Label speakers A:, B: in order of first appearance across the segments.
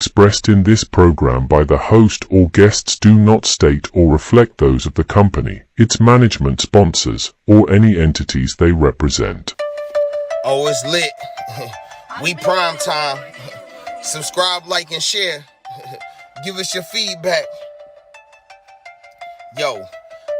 A: expressed in this program by the host or guests do not state or reflect those of the company, its management, sponsors, or any entities they represent.
B: Oh, it's lit. We prime time. Subscribe, like, and share. Give us your feedback. Yo,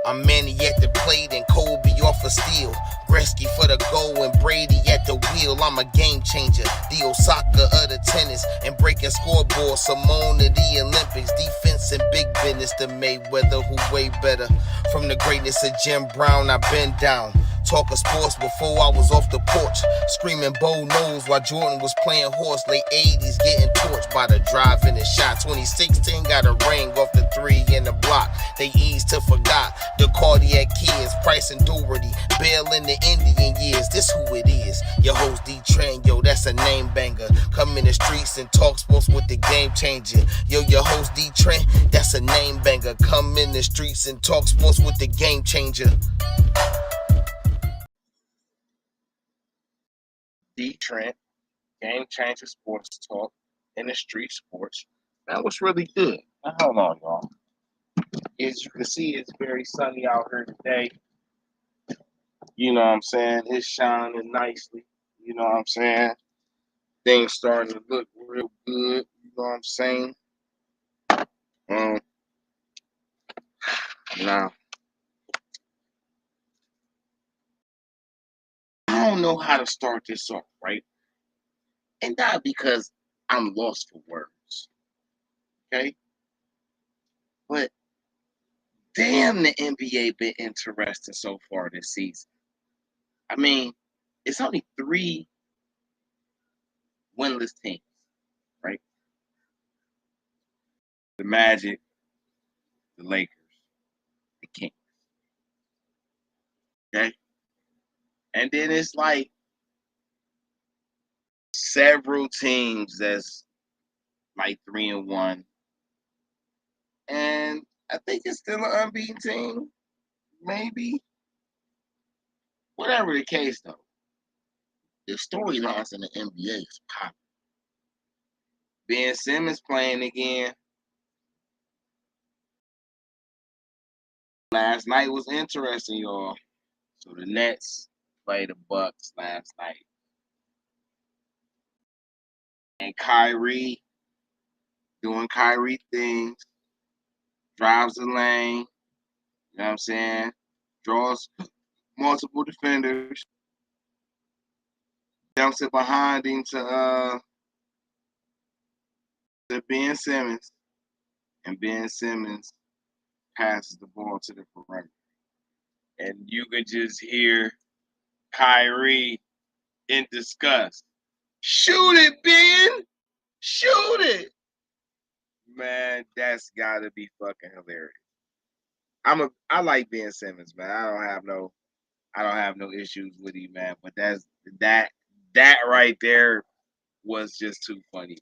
B: I'm Manny at the plate and Kobe off a steal. Gretzky for the goal and Brady at the wheel. I'm a game changer, the Osaka of the tennis. And breaking scoreboards, Simone of the Olympics. Defense and big business, the Mayweather who way better. From the greatness of Jim Brown, I've been down. Talking sports before I was off the porch. Screaming Bo knows while Jordan was playing horse. Late 80s getting torched by the drive and the shot. 2016 got a ring off the three in the block. They eased to forgot the cardiac kids. Price and Doherty, Bale in the Indian years. This who it is. Your host DeeTrynt, yo, that's a name banger. Come in the streets and talk sports with the game changer. Yo, your host DeeTrynt, that's a name banger. Come in the streets and talk sports with the game changer. DeeTrynt, GameChanga Sports Talk, InDaStreetzSportz. That was really good. Now, hold on, y'all. As you can see, it's very sunny out here today. You know what I'm saying? It's shining nicely. You know what I'm saying? Things starting to look real good. You know what I'm saying? Now, I don't know how to start this off, right? And not because I'm lost for words. Okay? But damn, the NBA been interesting so far this season. I mean, it's only 3 winless teams, right? The Magic, the Lakers, the Kings. Okay? And then it's like several teams that's like 3-1. And I think it's still an unbeaten team. Maybe. Whatever the case, though. The storylines in the NBA is popping. Ben Simmons playing again. Last night was interesting, y'all. So the Nets played the Bucks last night. And Kyrie doing Kyrie things. Drives the lane. You know what I'm saying? Draws multiple defenders. Dumps it behind him to Ben Simmons. And Ben Simmons passes the ball to the perimeter. And you could just hear Kyrie in disgust. Shoot it, Ben! Shoot it! Man, that's gotta be fucking hilarious. I like Ben Simmons, man. I don't have no issues with him, man. But that right there was just too funny.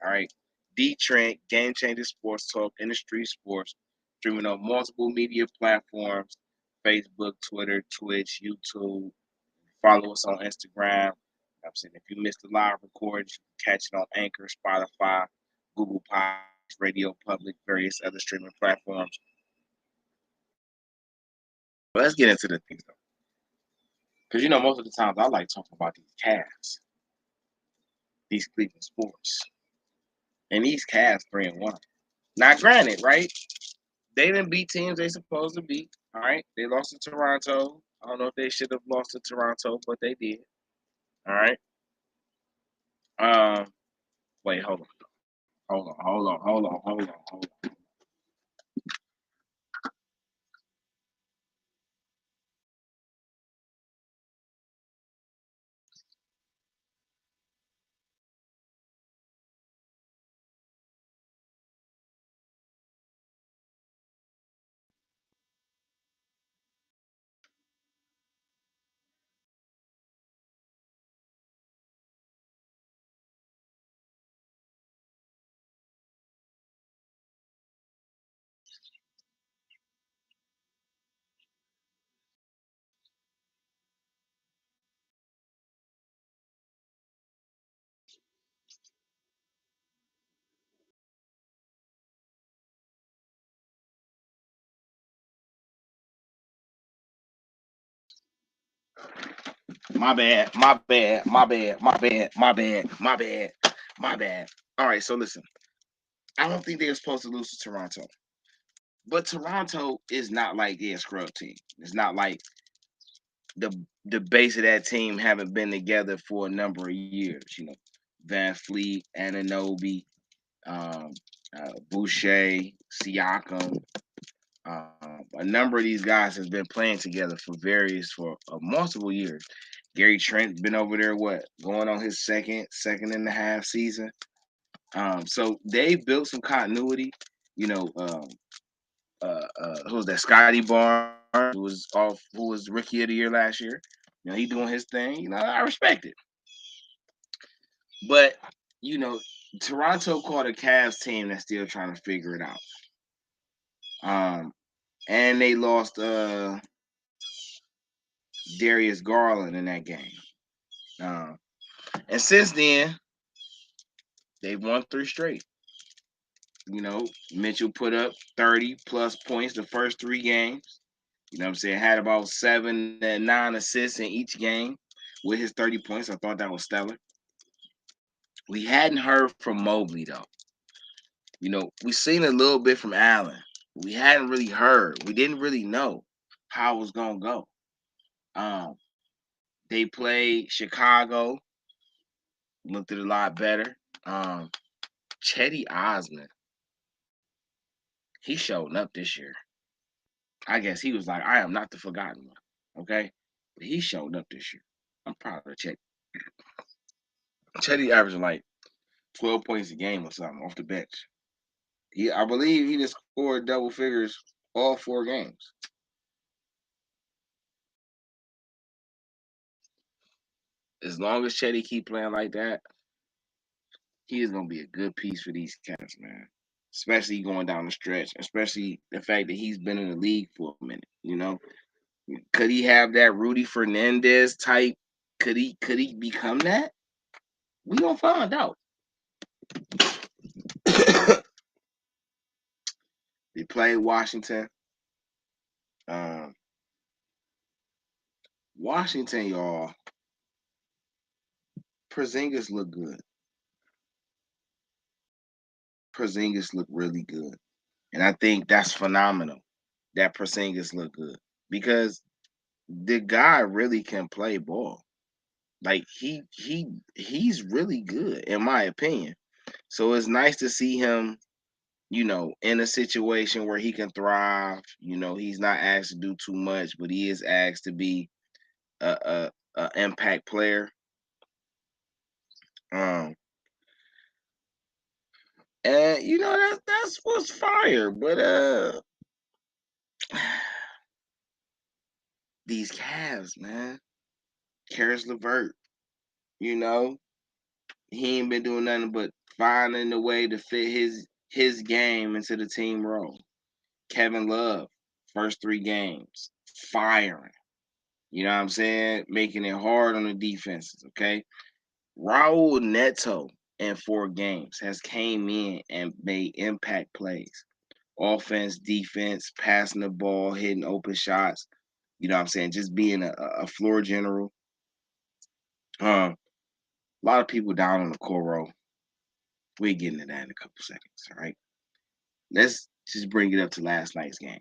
B: All right. DeeTrynt, GameChanga Sports Talk, InDaStreetzSportz, streaming on multiple media platforms, Facebook, Twitter, Twitch, YouTube. Follow us on Instagram. I'm saying if you missed the live recordings, you can catch it on Anchor, Spotify, Google Podcasts, Radio Public, various other streaming platforms. But let's get into the things though. Because most of the times I like talking about these Cavs, these Cleveland sports. And these Cavs 3-1. Now granted, right? They didn't beat teams they supposed to beat. All right. They lost to Toronto. I don't know if they should have lost to Toronto, but they did. All right. Wait, hold on. My bad. My bad. My bad. My bad. My bad. My bad. My bad. All right. So listen, I don't think they were supposed to lose to Toronto, but Toronto is not like their scrub team. It's not like the base of that team haven't been together for a number of years. You know, Van Fleet, Anunoby, um, Boucher, Siakam. A number of these guys has been playing together for multiple years. Gary Trent been over there, going on his second and a half season. So they built some continuity. You know, who was that? Scotty Barnes, who was rookie of the year last year. You know, he doing his thing. You know, I respect it. But you know, Toronto caught a Cavs team that's still trying to figure it out. And they lost Darius Garland in that game. And since then, they've won 3 straight. You know, Mitchell put up 30 plus points the first 3 games. You know what I'm saying? Had about 7 and 9 assists in each game with his 30 points. I thought that was stellar. We hadn't heard from Mobley, though. You know, we seen a little bit from Allen. We hadn't really heard. We didn't really know how it was going to go. They played Chicago. Looked at a lot better. Chetty Osman, he showed up this year. I guess he was like, I am not the forgotten one. Okay? But he showed up this year. I'm proud of Chetty. Chetty averaging like 12 points a game or something off the bench. I believe he just scored double figures all 4 games. As long as Chetty keep playing like that, he is gonna be a good piece for these Cats, man. Especially going down the stretch. Especially the fact that he's been in the league for a minute. You know, could he have that Rudy Fernandez type? Could he become that? We gonna find out. They played Washington. Um, Washington, y'all. Porzingis look good. Porzingis look really good, and I think that's phenomenal. That Porzingis look good because the guy really can play ball. Like he's really good in my opinion. So it's nice to see him, you know, in a situation where he can thrive. You know, he's not asked to do too much, but he is asked to be a impact player. Um, and you know that's what's fire. But these Cavs, man, Karis LeVert, you know, he ain't been doing nothing but finding a way to fit his game into the team role. Kevin Love, first 3 games, firing. You know what I'm saying? Making it hard on the defenses, okay? Raul Neto in 4 games has came in and made impact plays. Offense, defense, passing the ball, hitting open shots. You know what I'm saying? Just being a floor general. A lot of people down on the core row. We're getting to that in a couple seconds, all right? Let's just bring it up to last night's game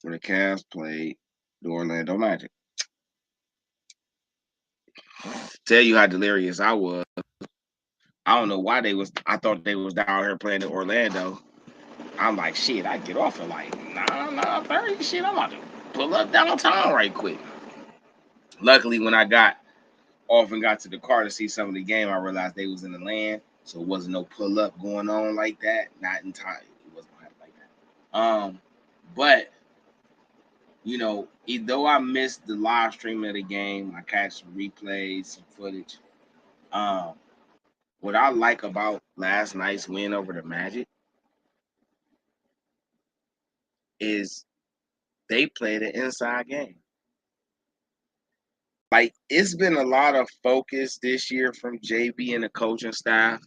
B: where the Cavs played the Orlando Magic. Tell you how delirious I was. I don't know why I thought they was down here playing in Orlando. I'm like, shit, I get off at like 9:30. Shit, I'm about to pull up downtown right quick. Luckily, when I got off and got to the car to see some of the game, I realized they was in the land. So it wasn't no pull up going on like that. Not in time. It wasn't gonna happen like that. But you know, though I missed the live stream of the game, I catch some replays, some footage. Um, what I like about last night's win over the Magic is they played an inside game. Like it's been a lot of focus this year from JB and the coaching staff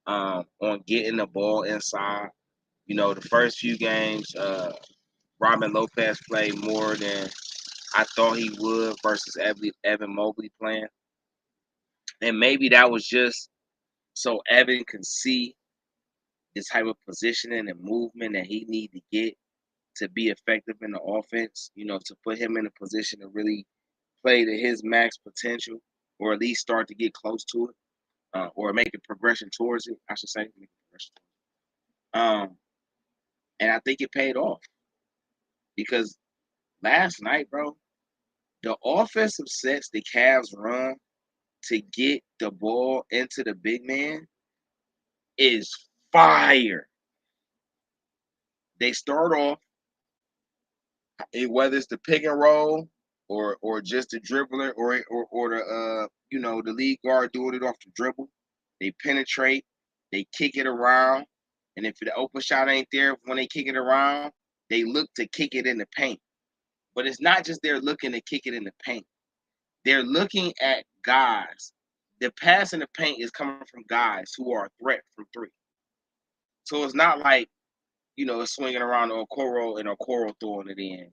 B: on getting the ball inside. You know, the first few games, Robin Lopez played more than I thought he would versus Evan Mobley playing. And maybe that was just so Evan can see the type of positioning and movement that he need to get to be effective in the offense, to put him in a position to really play to his max potential, or at least start to get close to it, or make a progression towards it, I should say. And I think it paid off because last night, bro, the offensive sets the Cavs run to get the ball into the big man is fire. They start off, whether it's the pick and roll or just the dribbler or the the lead guard doing it off the dribble. They penetrate, they kick it around, and if the open shot ain't there when they kick it around, they look to kick it in the paint. But it's not just they're looking to kick it in the paint. They're looking at guys. The pass in the paint is coming from guys who are a threat from three. So it's not like, it's swinging around Okoro and Okoro throwing it in.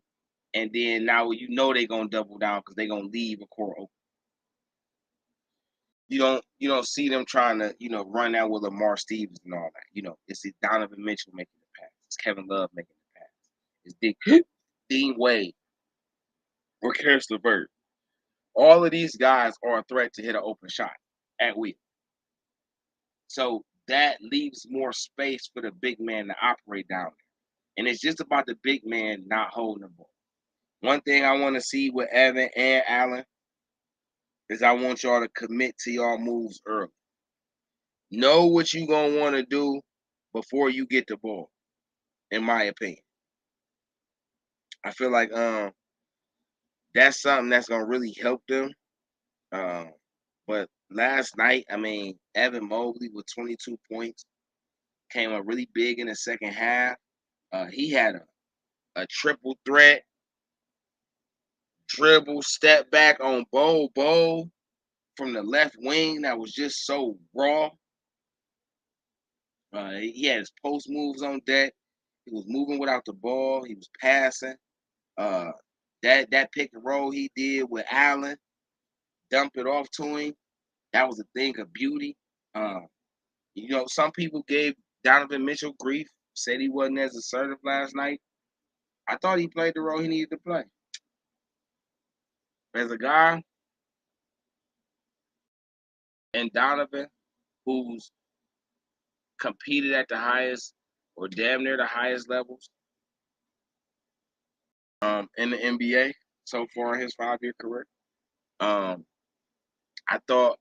B: And then now they're going to double down because they're going to leave Okoro open. You don't see them trying to, run out with Lamar Stevens and all that. It's Donovan Mitchell making the pass. It's Kevin Love making the pass. It's Dean Wade or Karis LeVert. All of these guys are a threat to hit an open shot at will. So that leaves more space for the big man to operate down there. And it's just about the big man not holding the ball. One thing I want to see with Evan and Allen is I want y'all to commit to y'all moves early. Know what you're going to want to do before you get the ball, in my opinion. I feel like that's something that's going to really help them. But last night, Evan Mobley with 22 points came up really big in the second half. He had a triple threat, dribble, step back on Bo from the left wing that was just so raw. He had his post moves on deck. He was moving without the ball. He was passing. That pick and roll he did with Allen, dump it off to him. That was a thing of beauty. Some people gave Donovan Mitchell grief, said he wasn't as assertive last night. I thought he played the role he needed to play. As a guy and Donovan, who's competed at the highest or damn near the highest levels in the NBA so far in his 5-year career, I thought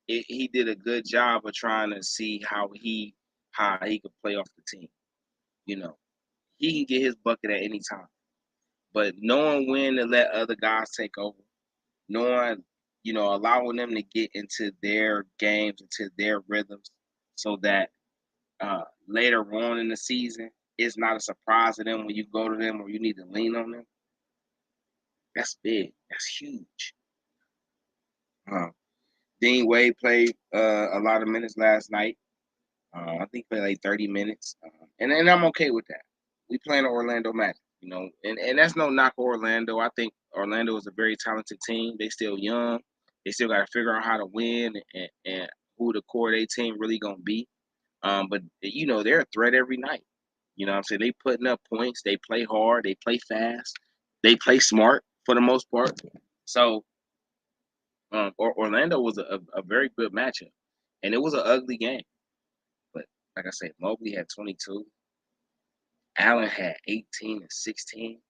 B: he did a good job of trying to see how he could play off the team. He can get his bucket at any time, but knowing when to let other guys take over, knowing, allowing them to get into their games, into their rhythms, so that later on in the season, it's not a surprise to them when you go to them or you need to lean on them. That's big. That's huge. Dean Wade played a lot of minutes last night. I think he played like 30 minutes. And I'm okay with that. We playing Orlando Magic, and that's no knock Orlando. I think Orlando is a very talented team. They still young. They still got to figure out how to win and who the core of their team really going to be. But, they're a threat every night. I'm saying? They putting up points. They play hard. They play fast. They play smart for the most part. So Orlando was a very good matchup. And it was an ugly game. But like I said, Mobley had 22. Allen had 18 and 16.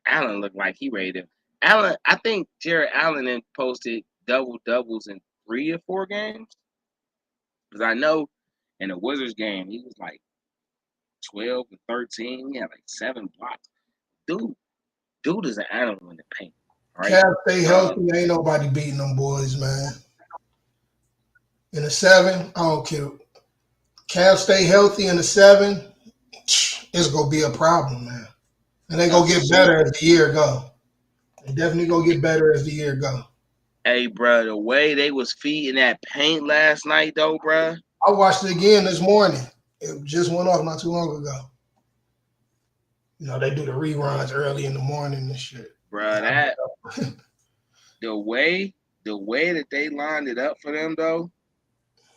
B: Allen looked like he ready to. I think Jared Allen then posted double-doubles in 3 or 4 games. Because I know in the Wizards game, he was like 12 and 13. He had like 7 blocks. Dude is an animal in the paint. Right?
C: Cavs stay healthy. Ain't nobody beating them boys, man. In the 7, I don't care. Cavs stay healthy in the 7, it's going to be a problem, man. And they going to get better as the year go. They definitely going to get better as the year go.
B: Hey, bro, the way they was feeding that paint last night, though, bro.
C: I watched it again this morning. It just went off not too long ago. You know, they do the reruns early in the morning and shit.
B: Bruh, that the way that they lined it up for them though,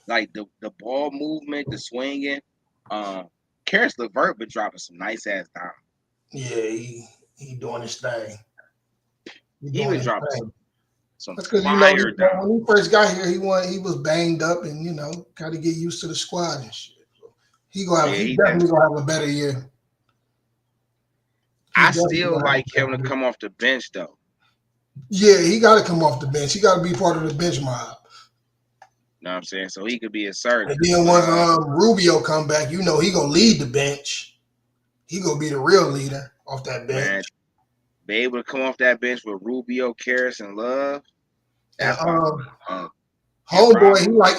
B: like the ball movement, the swinging, Karis LeVert been dropping some nice ass down.
C: Yeah, he doing his thing.
B: He been dropping some
C: That's because
B: fire down.
C: when he first got here, he was banged up and got to get used to the squad and shit. So he definitely gonna have a better year.
B: I still like him to come off the bench though.
C: Yeah, he got to come off the bench. He got to be part of the bench mob.
B: You know what I'm saying? So he could be assertive.
C: And then once Rubio come back, he gonna lead the bench. He gonna be the real leader off that bench.
B: Man, be able to come off that bench with Rubio, Karis, and Love. That's
C: homeboy,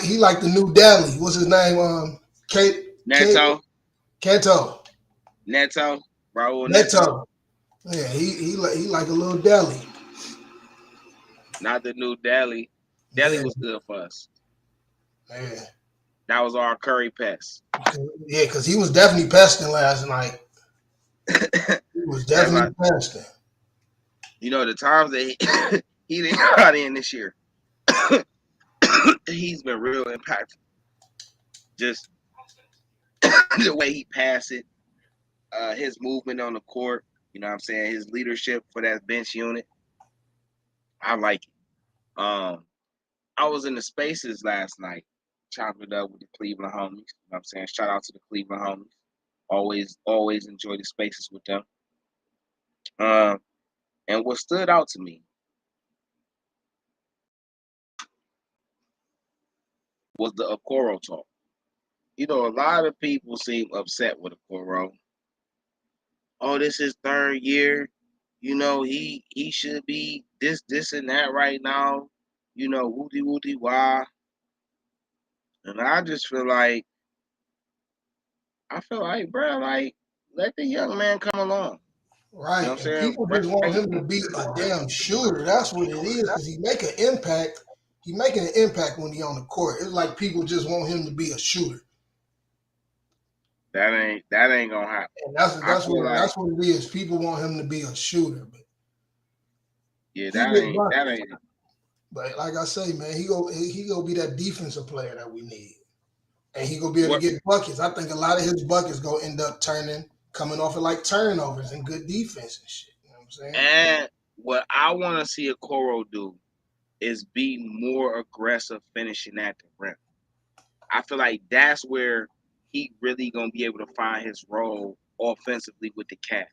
C: he like the new Dally. What's his name?
B: Neto. Raul Neto.
C: Yeah, he like a little Dally.
B: Not the new Dally. Dally was good for us.
C: Yeah.
B: That was our Curry pest.
C: Yeah, because he was definitely pesting last night. He was definitely pesting.
B: You know, the times that he didn't got in this year, he's been real impactful. Just the way he passed it, his movement on the court, you know what I'm saying, his leadership for that bench unit. I like it. I was in the spaces last night, chopping it up with the Cleveland homies. You know what I'm saying? Shout out to the Cleveland homies. Always enjoy the spaces with them. And what stood out to me was the Okoro talk. You know, a lot of people seem upset with Okoro. Oh, this is third year. You know, he should be this, and that right now. You know, woody wah. And I just feel like, bro, like, let the young man come along.
C: Right.
B: You know what I'm saying?
C: People just want him to be a damn shooter. That's what it is, because he make an impact. He making an impact when he on the court. It's like people just want him to be a shooter.
B: That ain't gonna happen.
C: And that's what it is. People want him to be a shooter. But
B: yeah, that ain't.
C: But like I say, man, he go be that defensive player that we need. And he gonna be able to get buckets. I think a lot of his buckets gonna end up coming off of like turnovers and good defense and shit. You know what I'm saying?
B: And what I want to see Okoro do is be more aggressive finishing at the rim. I feel like that's where he really gonna be able to find his role offensively with the Cavs.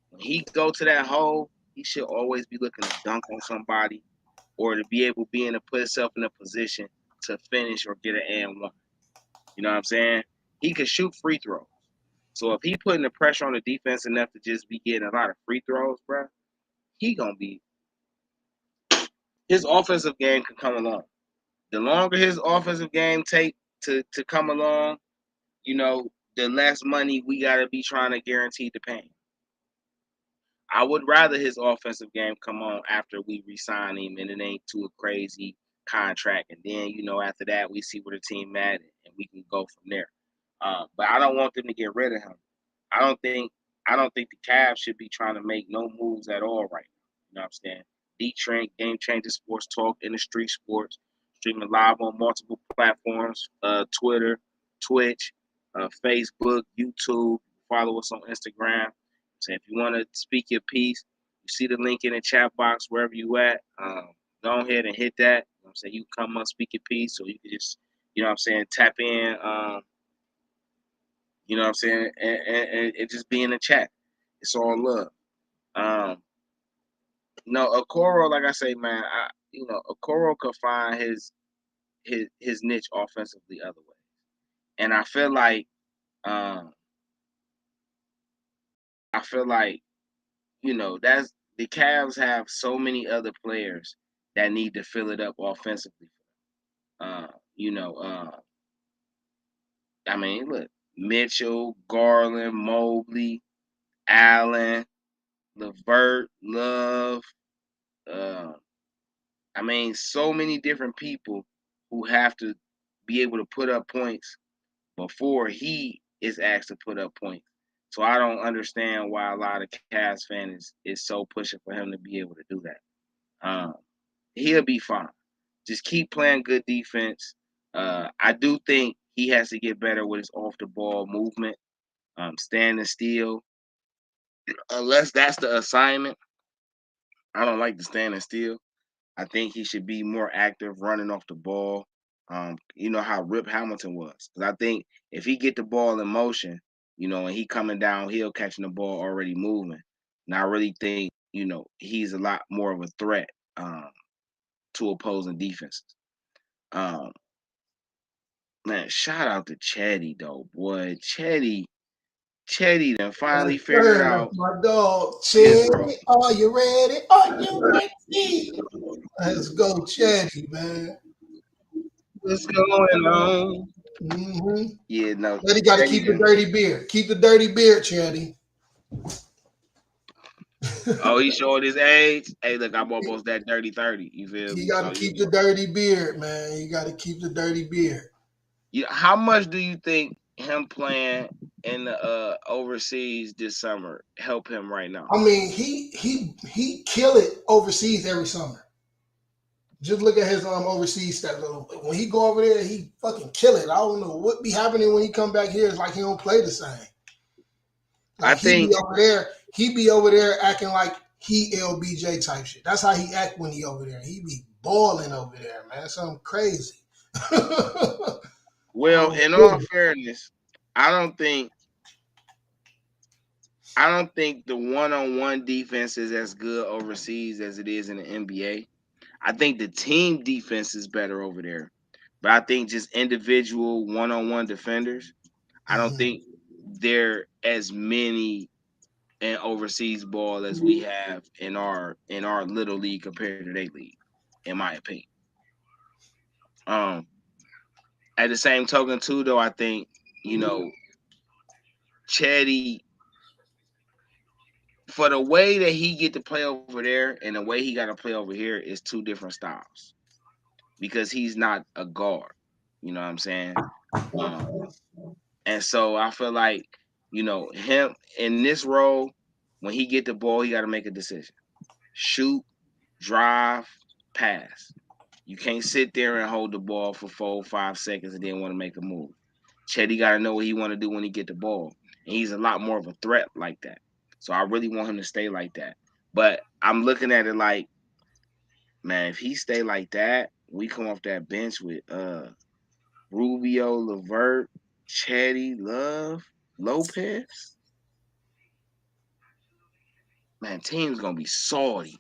B: When he go to that hole, he should always be looking to dunk on somebody or to be able to put himself in a position to finish or get an and one. You know what I'm saying? He could shoot free throws. So if he putting the pressure on the defense enough to just be getting a lot of free throws, bro, he gonna be. His offensive game can come along. The longer his offensive game take to come along, you know, the less money we gotta be trying to guarantee to pay. I would rather his offensive game come on after we re-sign him and it ain't too a crazy contract, and then after that we see where the team at and we can go from there. But I don't want them to get rid of him. I don't think the Cavs should be trying to make no moves at all right now. You know what I'm saying? DeeTrynt, GameChanga Sports Talk, InDaStreetzSportz, streaming live on multiple platforms, Twitter, Twitch, Facebook, YouTube. Follow us on Instagram. So if you want to speak your piece, you see the link in the chat box wherever you at. Go ahead and hit that. You know what I'm saying? You can come on, speak your piece, or you can just, tap in. You know what I'm saying? And just be in the chat. It's all love. Okoro, like I say, man, Okoro could find his niche offensively other way. And I feel like that's the Cavs have so many other players that need to fill it up offensively. I mean, look, Mitchell, Garland, Mobley, Allen, LeVert, Love. I mean, so many different people who have to be able to put up points before he is asked to put up points. So I don't understand why a lot of Cavs fans is so pushing for him to be able to do that. He'll be fine. Just keep playing good defense. I do think he has to get better with his off the ball movement, standing still. Unless that's the assignment, I don't like the standing still. I think he should be more active running off the ball. You know how Rip Hamilton was. Because I think if he get the ball in motion, and he coming downhill catching the ball already moving, and I really think, he's a lot more of a threat to opposing defenses. Um, Man, shout out to Chetty though, boy. Chetty done finally figured
C: Sir, that's
B: out
C: my dog.
B: his role.
C: Chetty, are you ready? Are you ready? Let's go, Chetty, man.
B: What's going on?
C: Mm-hmm.
B: Yeah, no.
C: But he got to keep the dirty beard. Keep the dirty beard, Chetty.
B: Oh, he showed his age. Hey, look, I'm almost that dirty 30. You feel
C: He
B: me?
C: got
B: So
C: to keep the dirty beard, man. He got to keep the dirty beard.
B: How much do you think him playing in the overseas this summer help him right now?
C: I mean, he kill it overseas every summer. Just look at his overseas stats. When he go over there, he fucking kill it. I don't know what be happening when he come back here. It's like he don't play the same. Like he be over there acting like he LBJ type shit. That's how he act when he over there. He be balling over there, man. Something crazy.
B: Well, in all fairness, I don't think the one-on-one defense is as good overseas as it is in the NBA. I think the team defense is better over there. But I think just individual one-on-one defenders, I don't think they're as many in overseas ball as we have in our little league compared to their league, in my opinion. At the same token, too, though, I think, Chetty, for the way that he get to play over there and the way he got to play over here is two different styles because he's not a guard. You know what I'm saying? And so I feel like, him in this role, when he get the ball, he got to make a decision. Shoot, drive, pass. You can't sit there and hold the ball for 4 or 5 seconds and then want to make a move. Chetty got to know what he want to do when he get the ball. And he's a lot more of a threat like that. So I really want him to stay like that. But I'm looking at it like, man, if he stay like that, we come off that bench with Rubio, Levert, Chetty, Love, Lopez. Man, team's gonna be salty.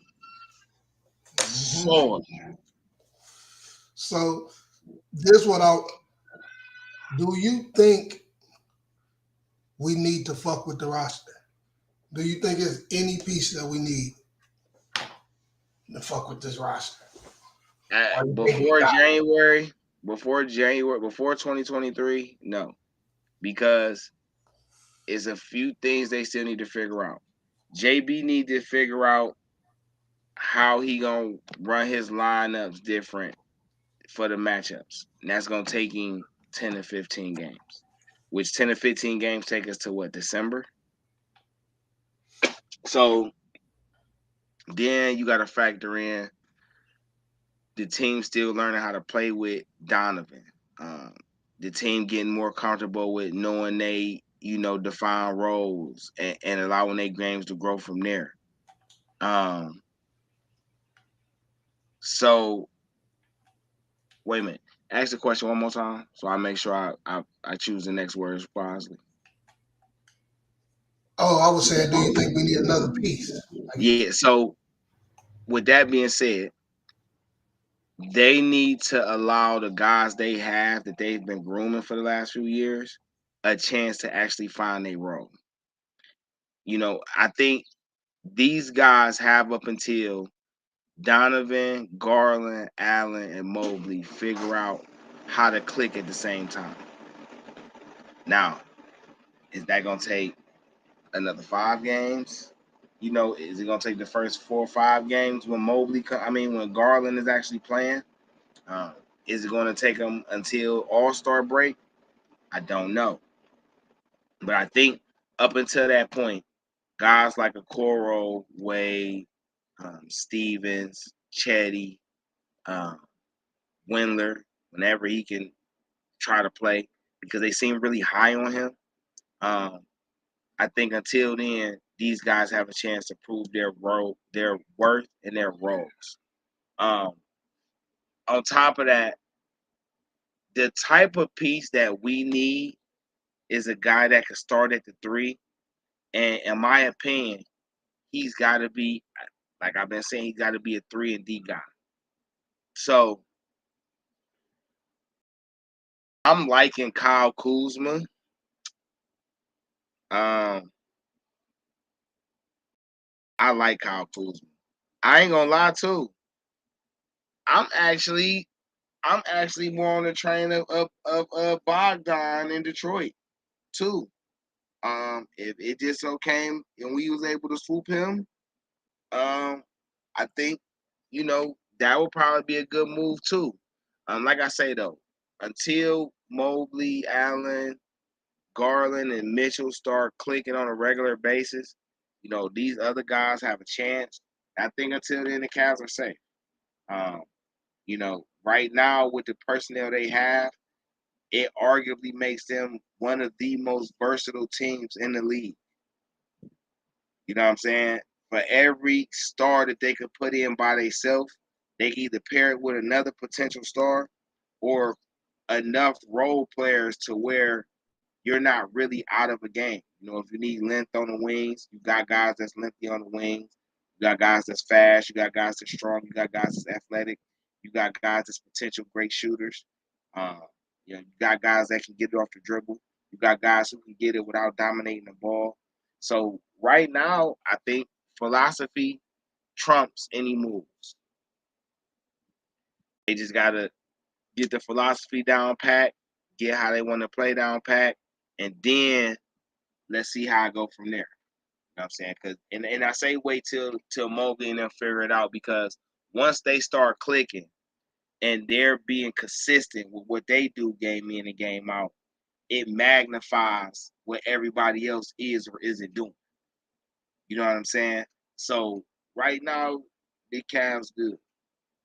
B: Salty.
C: So this what do you think we need to fuck with the roster? Do you think there's any piece that we need to fuck with this roster?
B: Before 2023, no. Because it's a few things they still need to figure out. JB need to figure out how he gonna run his lineups different for the matchups. And that's gonna take him 10 to 15 games. Which 10 to 15 games take us to what, December? So then you gotta factor in the team still learning how to play with Donovan. The team getting more comfortable with knowing they, define roles and allowing their games to grow from there. So wait a minute. Ask the question one more time so I make sure I choose the next words wisely.
C: Oh, I was saying, do you think we need another piece?
B: Yeah, so with that being said, they need to allow the guys they have that they've been grooming for the last few years a chance to actually find their role. I think these guys have up until Donovan, Garland, Allen, and Mobley figure out how to click at the same time. Now, is that going to take another 5 games? Is it going to take the first 4 or 5 games when when Garland is actually playing? Is it going to take them until All-Star break? I don't know. But I think up until that point, guys like Okoro, Wade, Stevens, Chetty, Windler, whenever he can try to play, because they seem really high on him. I think until then, these guys have a chance to prove their worth, and their roles. On top of that, the type of piece that we need is a guy that can start at the 3. And in my opinion, he's got to be, like I've been saying, he's got to be a 3 and D guy. So I'm liking Kyle Kuzma. I like Kyle Kuzma. I ain't gonna lie too. I'm actually more on the train of Bogdan in Detroit too. If it just so came and we was able to swoop him, I think, that would probably be a good move too. Like I say though, until Mobley, Allen, Garland, and Mitchell start clicking on a regular basis, these other guys have a chance. I think until then the Cavs are safe. Right now with the personnel they have, it arguably makes them one of the most versatile teams in the league. You know what I'm saying? For every star that they could put in by themselves, they can either pair it with another potential star or enough role players to where you're not really out of a game. If you need length on the wings, you got guys that's lengthy on the wings. You got guys that's fast. You got guys that's strong. You got guys that's athletic. You got guys that's potential great shooters. Uh, you got guys that can get it off the dribble. You got guys who can get it without dominating the ball. So right now, I think philosophy trumps any moves. They just got to get the philosophy down pat, get how they want to play down pat, and then let's see how I go from there. You know what I'm saying? And I say wait till Mobley and them figure it out, because once they start clicking and they're being consistent with what they do game in and game out, it magnifies what everybody else is or isn't doing. You know what I'm saying? So right now, the Cavs good.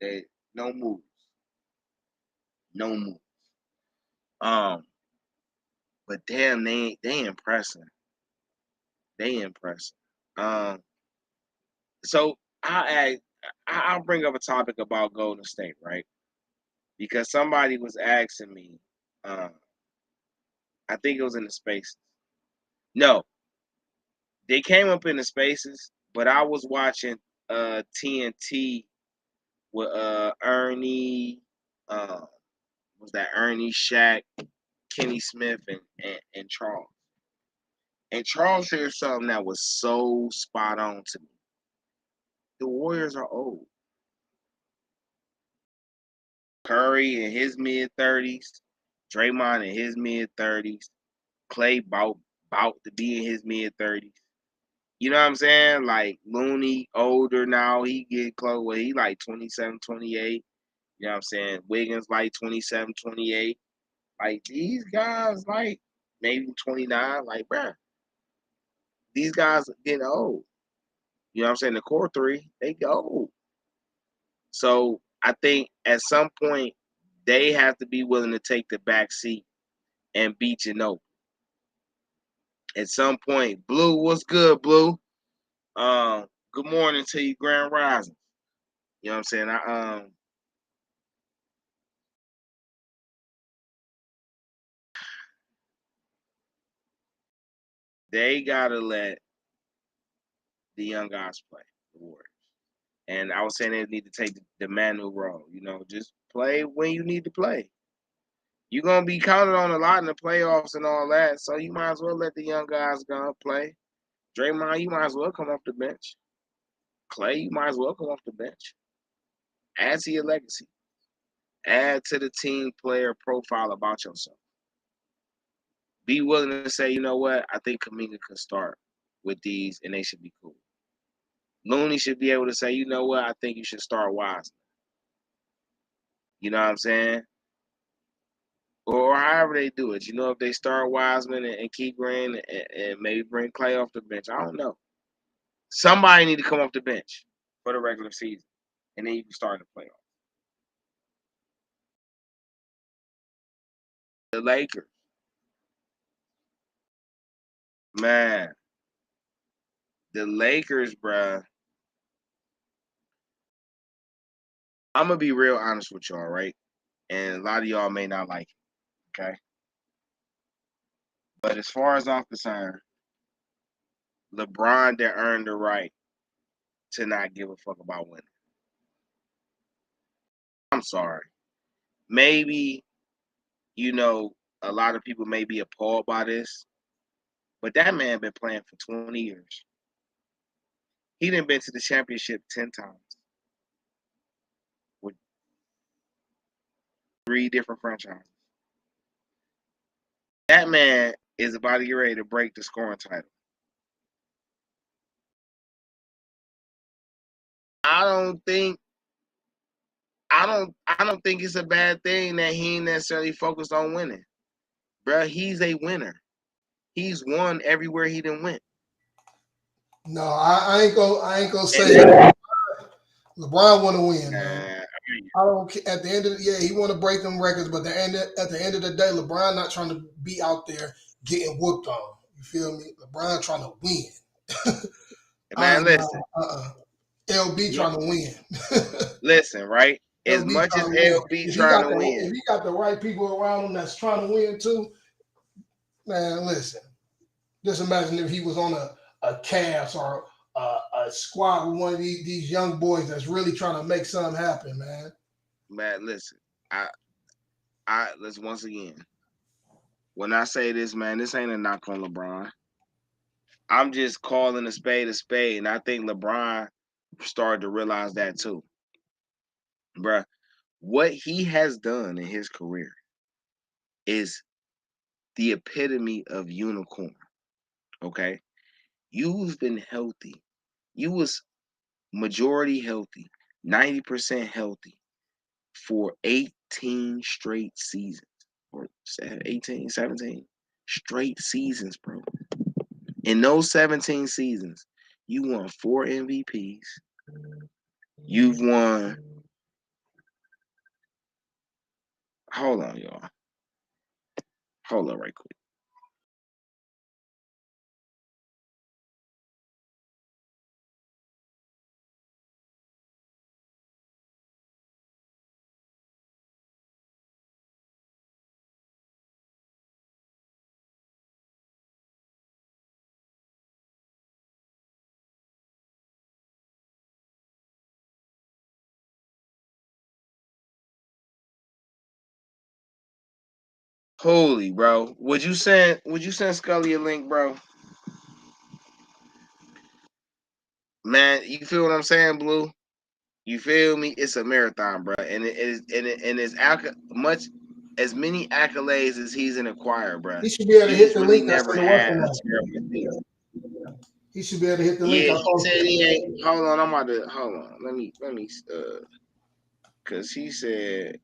B: They no moves. No moves. But damn, they impressing. They impressing. So I'll bring up a topic about Golden State, right? Because somebody was asking me, I think it was in the spaces. No, they came up in the spaces, but I was watching TNT with Ernie, was that Ernie, Shaq, Kenny Smith, and Charles. And Charles shared something that was so spot on to me. The Warriors are old. Curry in his mid-30s, Draymond in his mid-30s, Clay about to be in his mid-30s. You know what I'm saying? Like Looney, older now, he get close. Well, he like 27, 28. You know what I'm saying? Wiggins like 27, 28. Like these guys, like maybe 29. Like, bruh, these guys are getting old. You know what I'm saying? The core 3, they get old. So I think at some point they have to be willing to take the back seat and beat Ginobili. At some point, Blue, what's good, Blue? Good morning to you, Grand Rising. You know what I'm saying? They gotta let the young guys play, the Warriors. And I was saying they need to take the Manu role. Just play when you need to play. You're gonna be counted on a lot in the playoffs and all that, so you might as well let the young guys go play. Draymond, you might as well come off the bench. Clay, you might as well come off the bench. Add to your legacy. Add to the team player profile about yourself. Be willing to say, you know what, I think Kuminga could start with these and they should be cool. Looney should be able to say, you know what, I think you should start Wiseman. You know what I'm saying? or however they do it. You know, if they start Wiseman and keep Green and maybe bring Clay off the bench, I don't know. Somebody need to come off the bench for the regular season, and then you can start the playoffs. The Lakers, man, the Lakers, bruh. I'm gonna be real honest with y'all, right? And a lot of y'all may not like it, okay? But as far as I'm concerned, LeBron that earned the right to not give a fuck about winning. I'm sorry. Maybe, you know, a lot of people may be appalled by this, but that man been playing for 20 years. He done been to the championship 10 times with 3 different franchises. That man is about to get ready to break the scoring title. I don't think it's a bad thing that he ain't necessarily focused on winning. Bruh, he's a winner. He's won everywhere he done went.
C: No, I ain't gonna say that. LeBron want to win, man. I don't. At the end of he want to break them records, but at the end of the day, LeBron not trying to be out there getting whooped on. You feel me? LeBron trying to win.
B: Man, listen.
C: LB trying to win.
B: Listen, right? As
C: LB
B: much as LB trying to win,
C: if he got the right people around him that's trying to win too, man, listen. Just imagine if he was on a Cavs or a squad with one of these young boys that's really trying to make something happen, man.
B: Man, listen. Let's once again. When I say this, man, this ain't a knock on LeBron. I'm just calling a spade, and I think LeBron started to realize that too. Bruh, what he has done in his career is the epitome of unicorn. Okay? You've been healthy. You was majority healthy, 90% healthy for 18 straight seasons. Or 18, 17 straight seasons, bro. In those 17 seasons, you won 4 MVPs. You've won. Hold on, y'all. Hold on right quick. Holy, bro. Would you send Scully a link, bro? Man, you feel what I'm saying, Blue? You feel me? It's a marathon, bro, and it is much as many accolades as he's in acquire, bro.
C: He should be able to hit the
B: really
C: link.
B: never had a terrible season.
C: He should be able to hit the link.
B: Yeah, he said he ain't. Hold on, I'm about to. Hold on, let me. Cause he said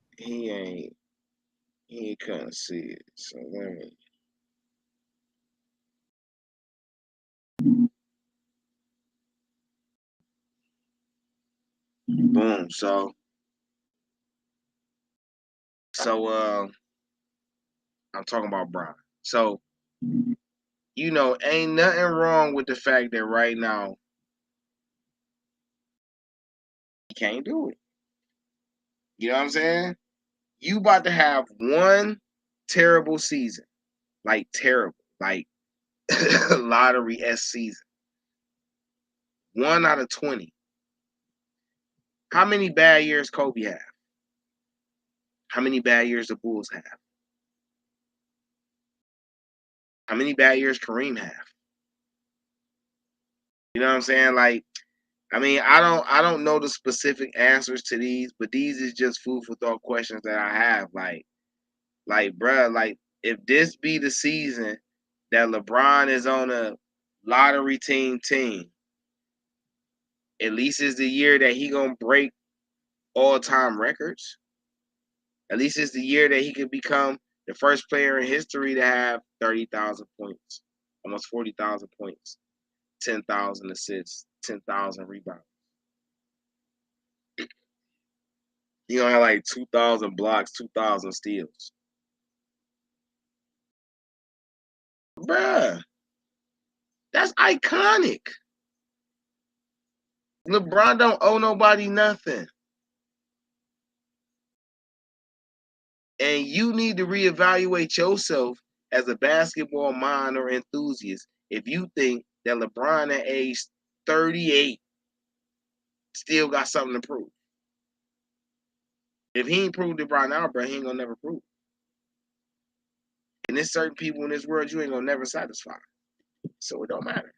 B: he couldn't see it. So let me. Boom. So I'm talking about Brian. So ain't nothing wrong with the fact that right now he can't do it. You know what I'm saying? You about to have one terrible season, like terrible, like lottery-esque season. 1 out of 20. How many bad years Kobe have? How many bad years the Bulls have? How many bad years Kareem have? You know what I'm saying? Like, I mean, I don't know the specific answers to these, but these is just food for thought questions that I have. Like, bruh, like if this be the season that LeBron is on a lottery team, at least is the year that he gonna break all-time records. At least it's the year that he could become The first player in history to have 30,000 points, almost 40,000 points, 10,000 assists, 10,000 rebounds. He only had like 2,000 blocks, 2,000 steals. Bruh, that's iconic. LeBron don't owe nobody nothing. And you need to reevaluate yourself as a basketball mind or enthusiast if you think that LeBron at age 38 still got something to prove. If he ain't proved it right now, bro, he ain't gonna never prove it. And there's certain people in this world you ain't gonna never satisfy. So it don't matter.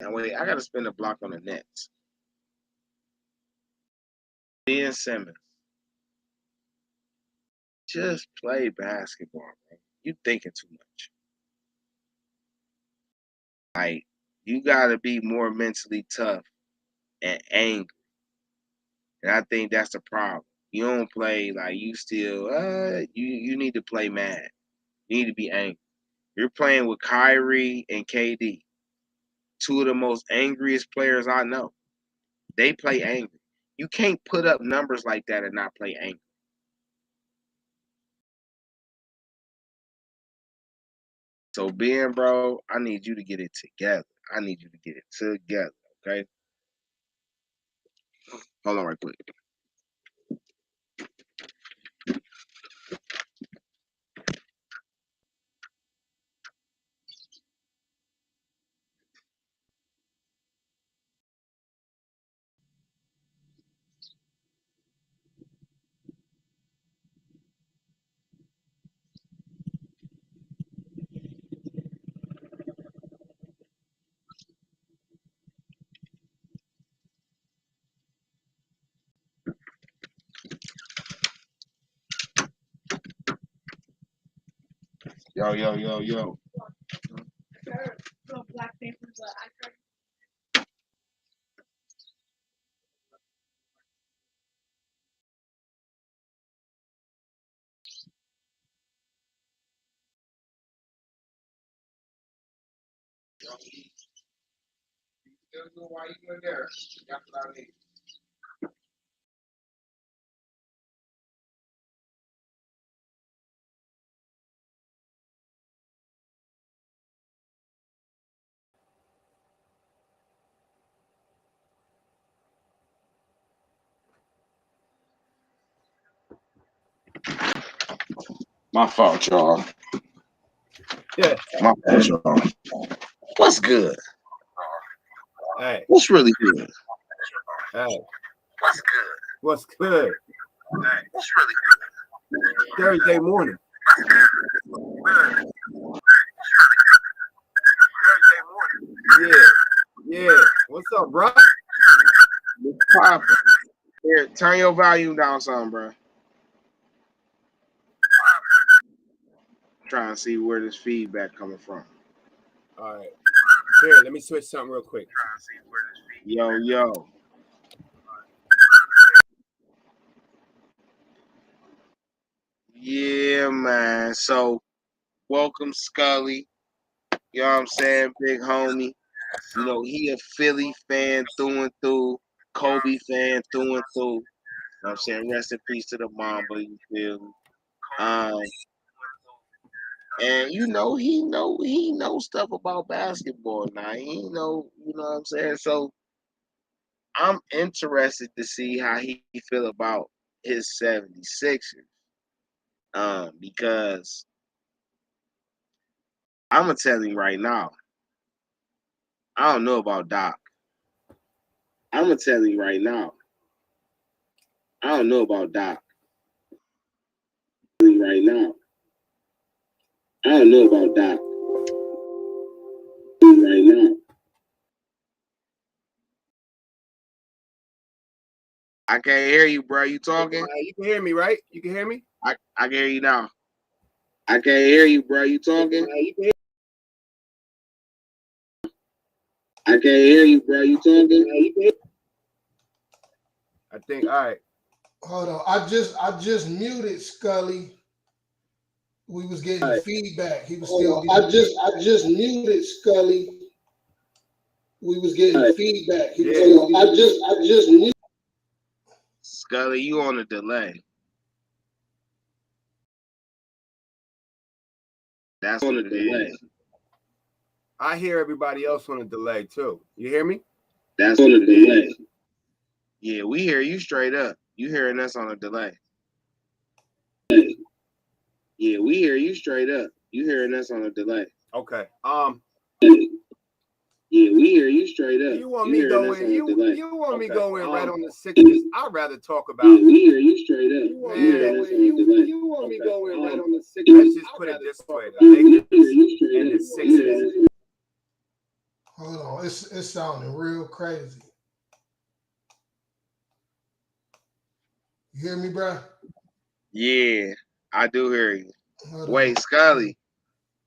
B: Now wait, I gotta spend a block on the Nets. Ben Simmons. Just play basketball, bro. You thinking too much. Like, you gotta be more mentally tough and angry. And I think that's the problem. You don't play like you still you need to play mad. You need to be angry. You're playing with Kyrie and KD, two of the most angriest players I know. They play angry. You can't put up numbers like that and not play angry. So Ben, bro, I need you to get it together. I need you to get it together, okay? Hold on right quick. Yo. My fault, y'all.
D: Yeah.
B: My fault, y'all. What's good?
D: Hey.
B: What's really good?
D: Hey.
B: What's good?
D: What's good?
B: Hey. What's really good?
D: Thursday morning. Yeah. What's up, bro?
B: It's popping. Here, turn your volume down some, bro. I'm trying to see where this feedback coming from.
D: All right. Here, let me switch something real quick.
B: Yo. Yeah, man. So, welcome, Scully. You know what I'm saying? Big homie. You know, he a Philly fan through and through. Kobe fan through and through. You know what I'm saying? Rest in peace to the Mamba, you feel me? And he knows stuff about basketball now. He know, you know what I'm saying? So I'm interested to see how he feel about his 76ers. Because I'm gonna tell you right now, I don't know about Doc. I'm gonna tell you right now, I don't know about Doc. Right now, I don't know about Doc. Right now, I can't hear you, bro. You talking?
D: You can hear me, right? You can hear me?
B: I can hear you now. I can't hear you, bro. You talking? I can't hear you, bro. You talking?
D: I think. All right.
C: Hold on. I just muted Scully. We was getting feedback. He was still. I just muted Scully. We was getting feedback. He was I just muted.
B: Scully, you on a delay. That's on a delay.
D: I hear everybody else on a delay too. You hear me?
B: That's on a delay. Yeah, we hear you straight up. You hearing us on a delay. Yeah, we hear you straight up. You hearing us on a delay.
D: Okay.
B: Yeah, we hear you straight up.
D: You want me going? You want me going right on the Sixers? I'd rather talk about.
B: Yeah, we hear you straight up.
D: You want me going right on the Sixers? Let's just put it this way: the Lakers and the Sixers.
C: Hold on, it's sounding real crazy. You hear me, bro?
B: Yeah, I do hear you. Wait, Scully,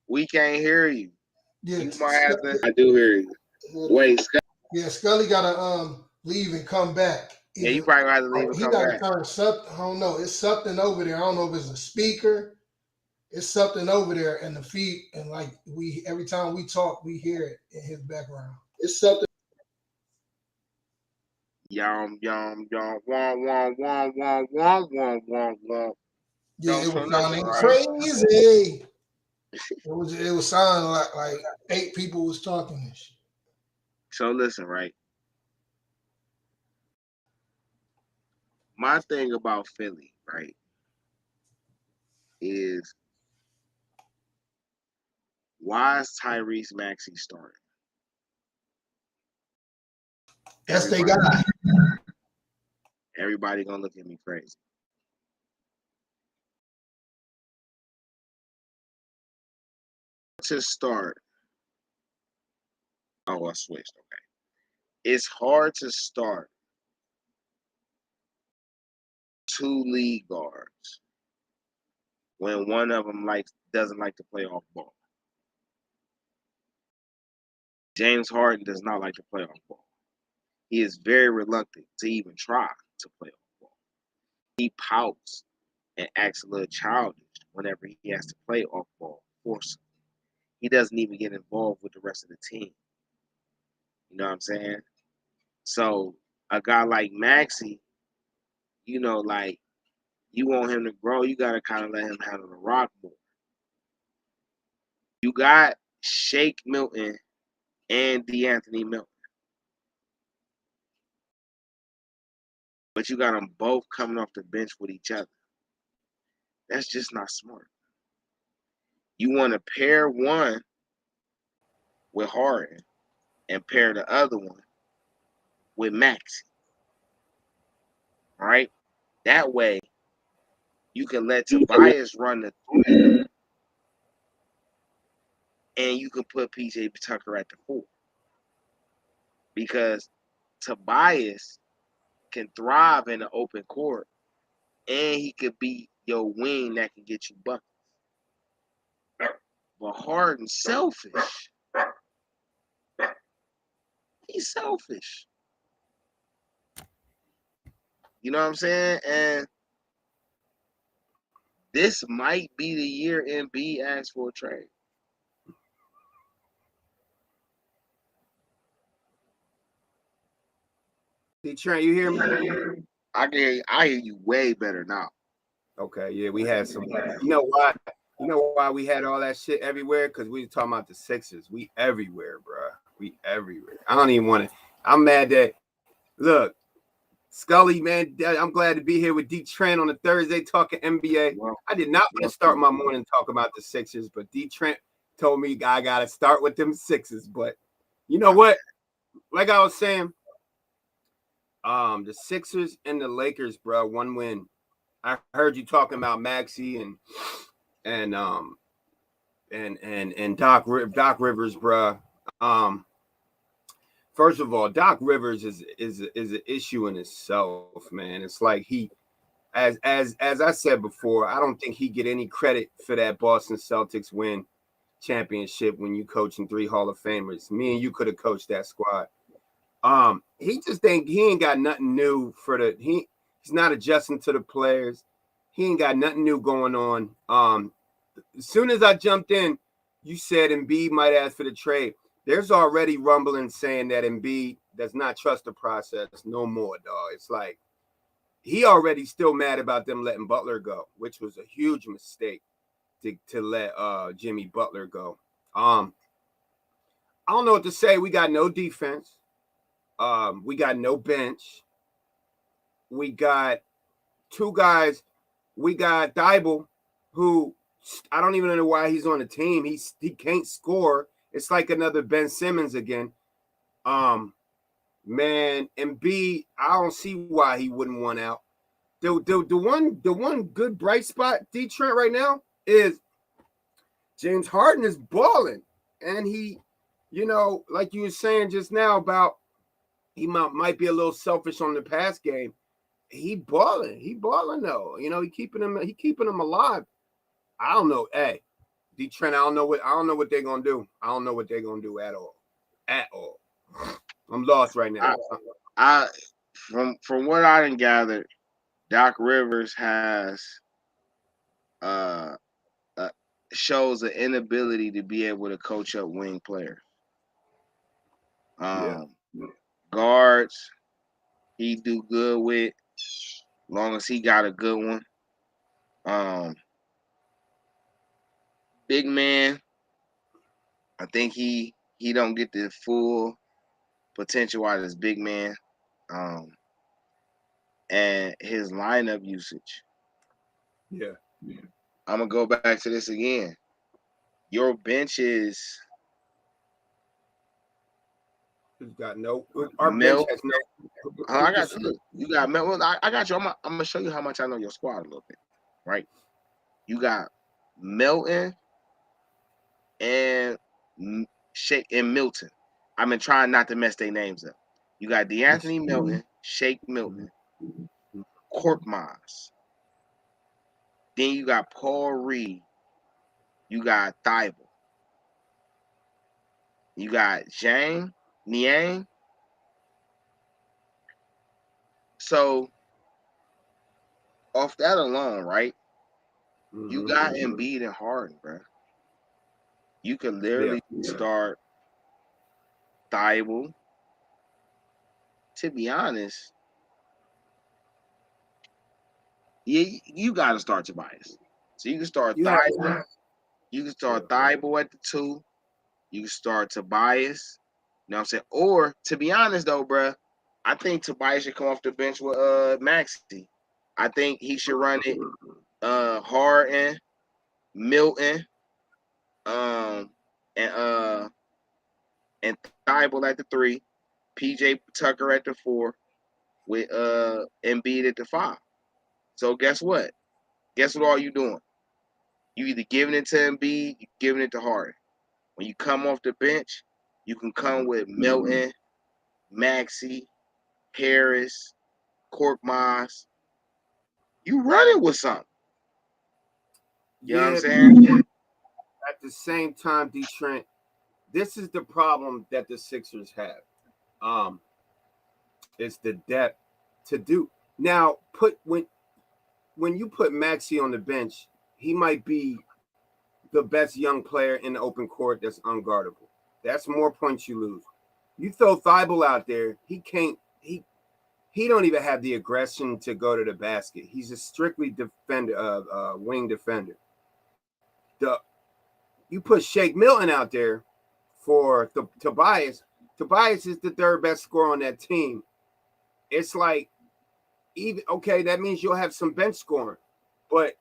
B: we can't hear you.
C: Yeah,
B: you might have to. I do hear you. Wait, Scully.
C: Yeah, Scully gotta leave and come back.
B: Yeah, you probably gonna have to leave and come back.
C: He gotta turn something. I don't know. It's something over there. I don't know if it's a speaker. It's something over there in the feed, and like every time we talk, we hear it in his background. It's something.
B: Yum yum yum wom wom wom wom wom wom wom wom.
C: Yeah, it was sounding crazy. It was sounding like 8 people was talking and shit.
B: So listen, right? My thing about Philly, right, is why is Tyrese Maxey starting?
C: That's their guy.
B: Everybody gonna look at me crazy. To start. Oh, I switched. Okay. It's hard to start 2 lead guards when one of them doesn't like to play off ball. James Harden does not like to play off ball. He is very reluctant to even try to play off ball. He pouts and acts a little childish whenever he has to play off ball forcibly. He doesn't even get involved with the rest of the team. You know what I'm saying? So a guy like Maxey, you know, like you want him to grow, you got to kind of let him handle the rock more. You got Shake Milton and DeAnthony Milton. But you got them both coming off the bench with each other. That's just not smart. You want to pair one with Harden and pair the other one with Maxey. Right? That way, you can let Tobias run the 3, and you can put PJ Tucker at the 4. Because Tobias can thrive in the open court, and he could be your wing that can get you buckets. But Harden's selfish. He's selfish. You know what I'm saying? And this might be the year MB asks for a trade.
D: DeeTrynt, you hear me?
B: I hear you way better now.
D: Okay, yeah, we had some. You know why? You know why we had all that shit everywhere? Because we were talking about the Sixers. We everywhere, bro. We everywhere. I don't even want to. I'm mad that. Look, Scully, man, I'm glad to be here with DeeTrynt on a Thursday talking NBA. Well, I did not want to start my morning talking about the Sixers, but DeeTrynt told me I got to start with them Sixers. But you know what? Like I was saying, the Sixers and the Lakers, bro, 1 win. I heard you talking about Maxey and Doc Rivers, bro. First of all, Doc Rivers is an issue in itself, man. It's like he, as I said before, I don't think he get any credit for that Boston Celtics win championship when you coaching 3 Hall of Famers. Me and you could have coached that squad. He just ain't got nothing new for he's not adjusting to the players. He ain't got nothing new going on. As soon as I jumped in, you said Embiid might ask for the trade. There's already rumbling saying that Embiid does not trust the process no more, dog. It's like he already still mad about them letting Butler go, which was a huge mistake to let Jimmy Butler go. I don't know what to say. We got no defense. We got no bench. We got two guys. We got Dybul, who I don't even know why he's on the team. He can't score. It's like another Ben Simmons again. Man, Embiid, I don't see why he wouldn't want out. The one good bright spot, DeeTrynt, right now is James Harden is balling, and he, like you were saying just now about he might be a little selfish on the pass game. He balling though. He keeping him alive. I don't know. Hey, DeeTrynt, I don't know what they're gonna do. I don't know what they're gonna do at all. At all. I'm lost right now.
B: I from what I done gathered, Doc Rivers has shows an inability to be able to coach up wing players. Guards, he do good with, long as he got a good one. Big man, I think he don't get the full potential out of his big man. And his lineup usage.
D: Yeah.
B: I'm gonna go back to this again. Your bench is
D: got no.
B: Our bench
D: has no.
B: I got you. You got Mel. I got you. I'm gonna show you how much I know your squad a little bit. Right. You got Melton and Shake and Milton. I've been trying not to mess their names up. You got DeAnthony Melton, Shake Milton, Korkmaz. Then you got Paul Reed. You got Thibault. You got Zhang, Niang. So off that alone, right? You got Embiid and Harden, bro. You could literally start Thibault. To be honest, you got to start Tobias. So you can start Thibault. You can start Thibault at the 2. You can start Tobias. You know what I'm saying? Or, to be honest, though, bro, I think Tobias should come off the bench with Maxey. I think he should run it Harden, Milton, and Thibault at the 3, PJ Tucker at the 4, with Embiid at the 5. So guess what? Guess what all you doing? You either giving it to Embiid, you giving it to Harden. When you come off the bench, you can come with Milton, Maxey, Harris, Korkmaz. You running with something. You know what I'm saying?
D: At the same time, DeeTrynt, this is the problem that the Sixers have. It's the depth to do. Now, when you put Maxey on the bench, he might be the best young player in the open court that's unguardable. That's more points you lose. You throw Thibault out there, he can't. He don't even have the aggression to go to the basket. He's a strictly wing defender. You put Shake Milton out there for Tobias. Tobias is the third best scorer on that team. It's like that means you'll have some bench scoring, but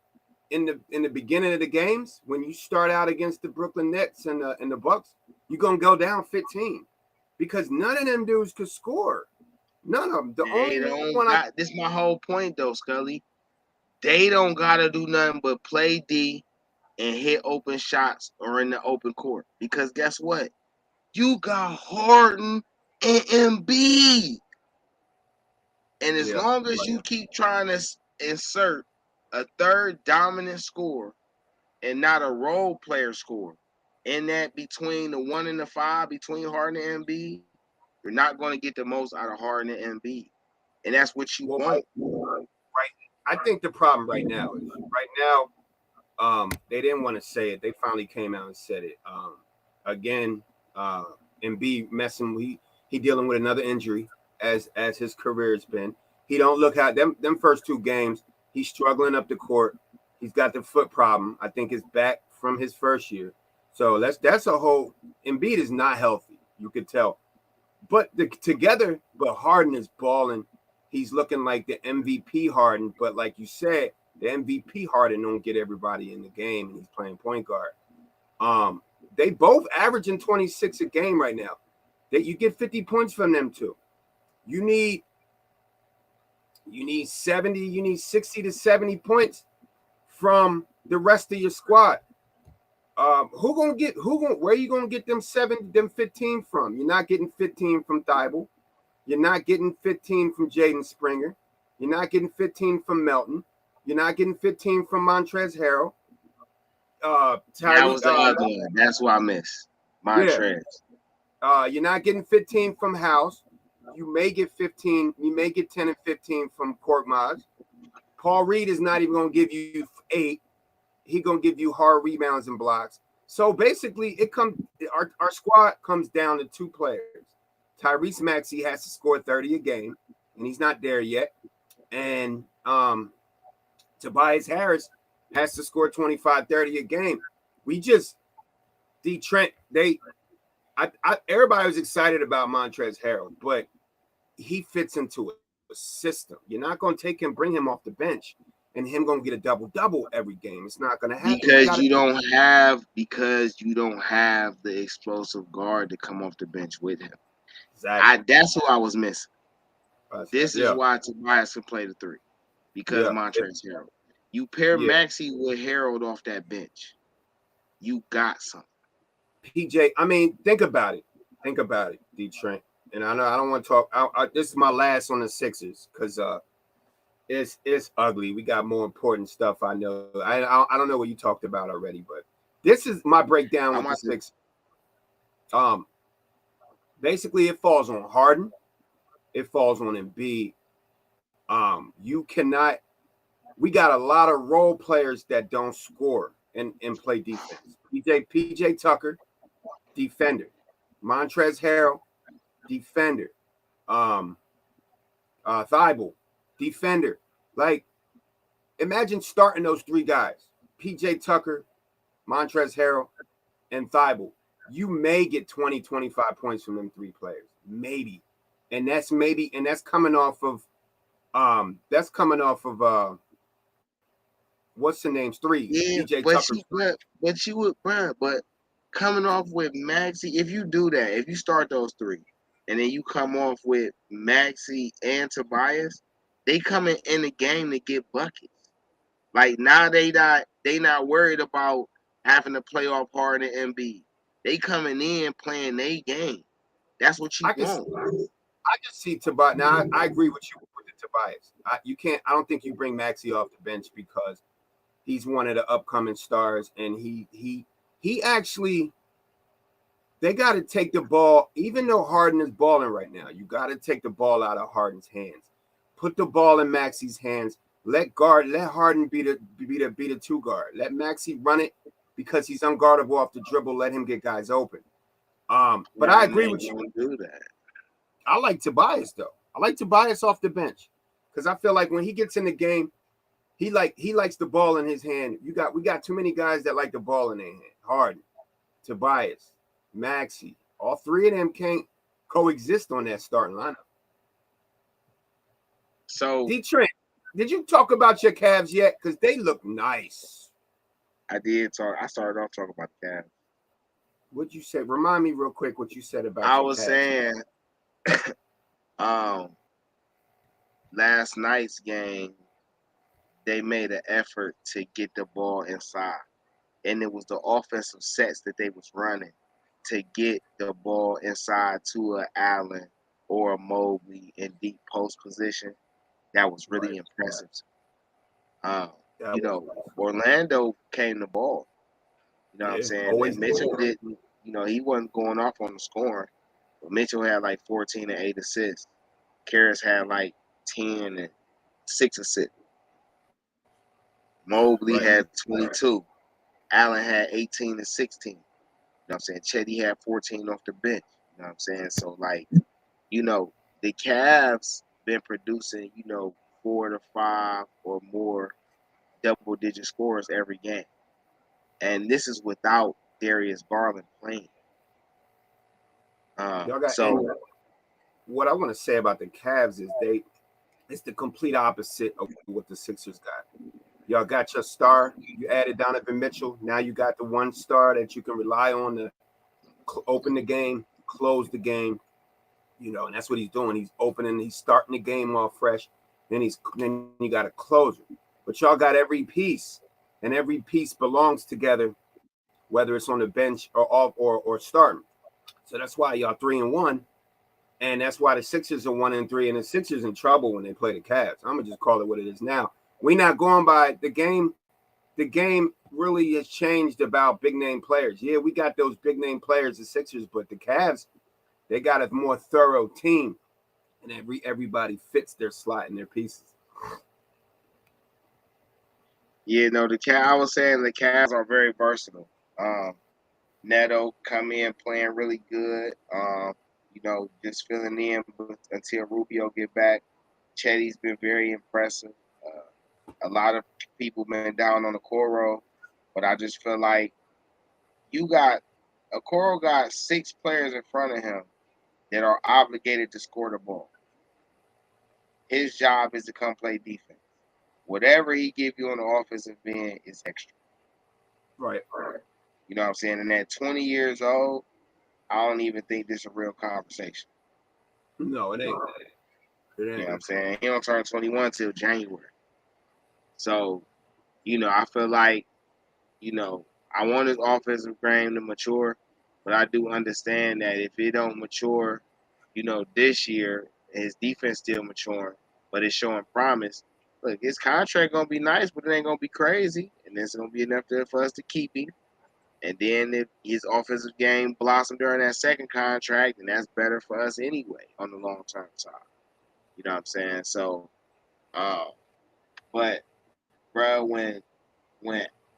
D: in the beginning of the games, when you start out against the Brooklyn Nets and the Bucks, you're gonna go down 15 because none of them dudes could score. None of them. The only one
B: this is my whole point though, Scully. They don't gotta do nothing but play D and hit open shots or in the open court. Because guess what? You got Harden and Embiid. And as long as you keep trying to insert a third dominant scorer and not a role player scorer in that between the 1 and the 5, between Harden and Embiid, You're not going to get the most out of Harden and Embiid, and that's what you want.
D: Right. I think the problem right now is they didn't want to say it. They finally came out and said it. Again, Embiid messing. He dealing with another injury as his career has been. He don't look at them first 2 games. He's struggling up the court. He's got the foot problem. I think it's back from his first year. So that's a whole. Embiid is not healthy. You could tell. But but Harden is balling. He's looking like the MVP Harden. But like you said, the MVP Harden don't get everybody in the game, and he's playing point guard. They both averaging 26 a game right now. That you get 50 points from them too. You need 60 to 70 points from the rest of your squad. Where you gonna get them 15 from? You're not getting 15 from Thibault. You're not getting 15 from Jaden Springer. You're not getting 15 from Melton. You're not getting 15 from Montrezl Harrell.
B: That was the other one. That's what I missed. Montrezl.
D: Yeah. You're not getting 15 from House. You may get 15. You may get 10 and 15 from Korkmaz. Paul Reed is not even going to give you 8. He's going to give you hard rebounds and blocks. So basically, our squad comes down to 2 players. Tyrese Maxey has to score 30 a game, and he's not there yet. And Tobias Harris has to score 25, 30 a game. DeeTrynt, everybody was excited about Montrezl Harrell, but he fits into a system. You're not going to take him, bring him off the bench, and him going to get a double-double every game. It's not going to happen.
B: Because you don't have the explosive guard to come off the bench with him. Exactly. That's who I was missing. This is why Tobias can play the 3, because of Montrezl Harrell. You pair Maxey with Harold off that bench, you got something.
D: PJ, I mean, think about it, DeeTrynt. And I know I don't want to talk. This is my last on the Sixers because it's ugly. We got more important stuff. I know. I don't know what you talked about already, but this is my breakdown with the Sixers. Basically, it falls on Harden. It falls on Embiid. You cannot. We got a lot of role players that don't score and play defense. PJ Tucker, defender. Montrezl Harrell, defender. Thibault, defender. Like, imagine starting those 3 guys: PJ Tucker, Montrezl Harrell, and Thibault. You may get 20, 25 points from them 3 players, maybe, and that's coming off of what's the name's 3?
B: Yeah,
D: PJ
B: Tucker. But coming off with Maxey, if you do that, if you start those 3, and then you come off with Maxey and Tobias, they coming in the game to get buckets. Like now they not worried about having to play off Harden and Embiid. They coming in playing their game. That's what you want.
D: I can see Tobias. Now I agree with you with the Tobias. I don't think you bring Maxey off the bench because he's one of the upcoming stars, and he actually. They got to take the ball, even though Harden is balling right now. You got to take the ball out of Harden's hands. Put the ball in Maxey's hands. Let Harden be the 2 guard. Let Maxey run it because he's unguardable off the dribble. Let him get guys open. But I agree with you.
B: Do that.
D: I like Tobias though. I like Tobias off the bench because I feel like when he gets in the game, he likes the ball in his hand. We got too many guys that like the ball in their hand. Harden, Tobias, Maxey, all 3 of them can't coexist on that starting lineup.
B: So,
D: DeeTrynt, did you talk about your Cavs yet? Because they look nice.
B: I did talk. I started off talking about the Cavs.
D: What'd you say? Remind me real quick what you said about.
B: I was saying, last night's game, they made an effort to get the ball inside, and it was the offensive sets that they was running to get the ball inside to an Allen or a Mobley in deep post position. That was really impressive. Orlando came the ball. You know what I'm saying? And Mitchell didn't, he wasn't going off on the scoring. Mitchell had like 14 and 8 assists. Karras had like 10 and 6 assists. Mobley had 22. Allen had 18 and 16. You know what I'm saying? Chetty had 14 off the bench. You know what I'm saying? So, like, you know, the Cavs been producing, you know, 4 to 5 or more double-digit scores every game. And this is without Darius Garland playing.
D: So what I want to say about the Cavs is it's the complete opposite of what the Sixers got. Y'all got your star. You added Donovan Mitchell. Now you got the one star that you can rely on to open the game, close the game. You know, and that's what he's doing. He's opening. He's starting the game off fresh. Then you got a closer. But y'all got every piece, and every piece belongs together, whether it's on the bench or off or starting. So that's why y'all 3-1, and that's why the Sixers are 1-3, and the Sixers in trouble when they play the Cavs. I'm gonna just call it what it is now. We're not going by the game. The game really has changed about big name players. Yeah, we got those big name players, the Sixers, but the Cavs, they got a more thorough team, and everybody fits their slot and their pieces.
B: Yeah, no, I was saying the Cavs are very versatile. Neto come in playing really good. You know, just filling in until Rubio get back. Chetty's been very impressive. A lot of people been down on Okoro, but I just feel like Okoro got 6 players in front of him that are obligated to score the ball. His job is to come play defense. Whatever he give you on the offensive end is extra.
D: Right.
B: You know what I'm saying? And at 20 years old, I don't even think this is a real conversation.
D: No, it ain't.
B: You know what I'm saying? He don't turn 21 till January. So, you know, I feel like, you know, I want his offensive game to mature, but I do understand that if it don't mature, you know, this year, his defense still maturing, but it's showing promise. Look, his contract gonna be nice, but it ain't gonna be crazy, and it's gonna be enough for us to keep him. And then if his offensive game blossomed during that second contract, then that's better for us anyway on the long-term side. You know what I'm saying? So, but, bro, when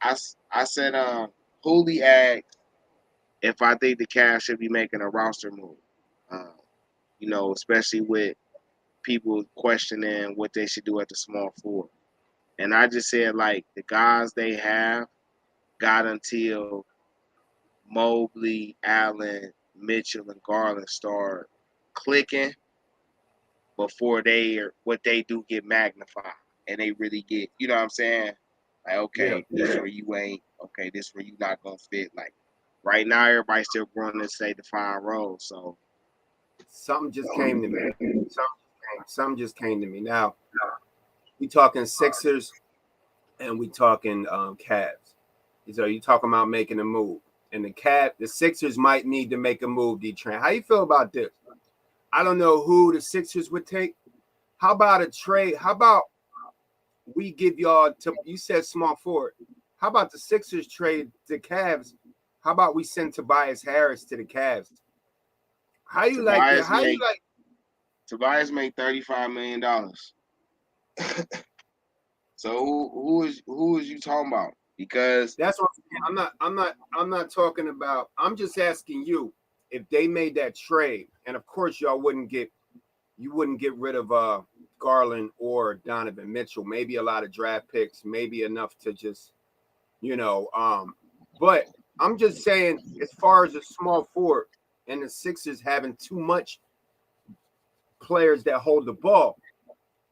B: I said, Hooley asked if I think the Cavs should be making a roster move, you know, especially with people questioning what they should do at the small forward. And I just said, like, the guys they have got until Mobley, Allen, Mitchell, and Garland start clicking before what they do get magnified and they really get, you know what I'm saying? Like, okay, this where you ain't, okay, this where you not gonna fit. Like right now, everybody's still growing to say defined roles. So
D: something just came to me. Something just came to me. Now we talking Sixers and we talking Cavs. So you talking about making a move. And the Sixers might need to make a move, DeeTrynt. How you feel about this? I don't know who the Sixers would take. How about a trade? How about we give y'all you said small forward. How about the Sixers trade the Cavs? How about we send Tobias Harris to the Cavs? How you like that? How you like
B: Tobias made $35 million. So who is you talking about? Because
D: that's what I'm not talking about. I'm just asking you if they made that trade, and of course y'all wouldn't get rid of Garland or Donovan Mitchell. Maybe a lot of draft picks, maybe enough to just, you know, but I'm just saying as far as a small forward and the Sixers having too much players that hold the ball,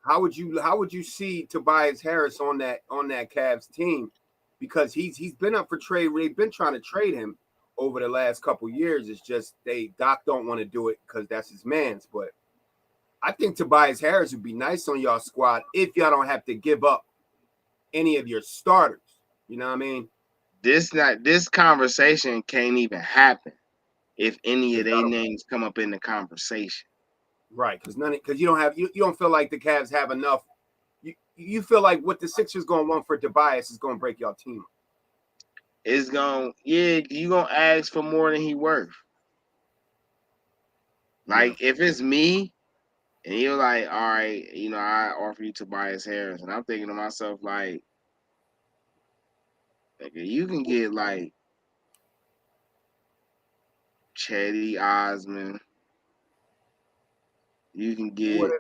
D: how would you see Tobias Harris on that Cavs team? Because he's been up for trade. They've been trying to trade him over the last couple years. It's just Doc don't want to do it because that's his man's. But I think Tobias Harris would be nice on y'all squad if y'all don't have to give up any of your starters. You know what I mean?
B: This conversation can't even happen if any of their names come up in the conversation.
D: Right, because you don't feel like the Cavs have enough. You feel like what the Sixers gonna want for Tobias is gonna break y'all team.
B: It's gonna, you gonna ask for more than he worth. Like if it's me and you're like, all right, I offer you Tobias Harris, and I'm thinking to myself like you can get like Chetty Osman. You can get.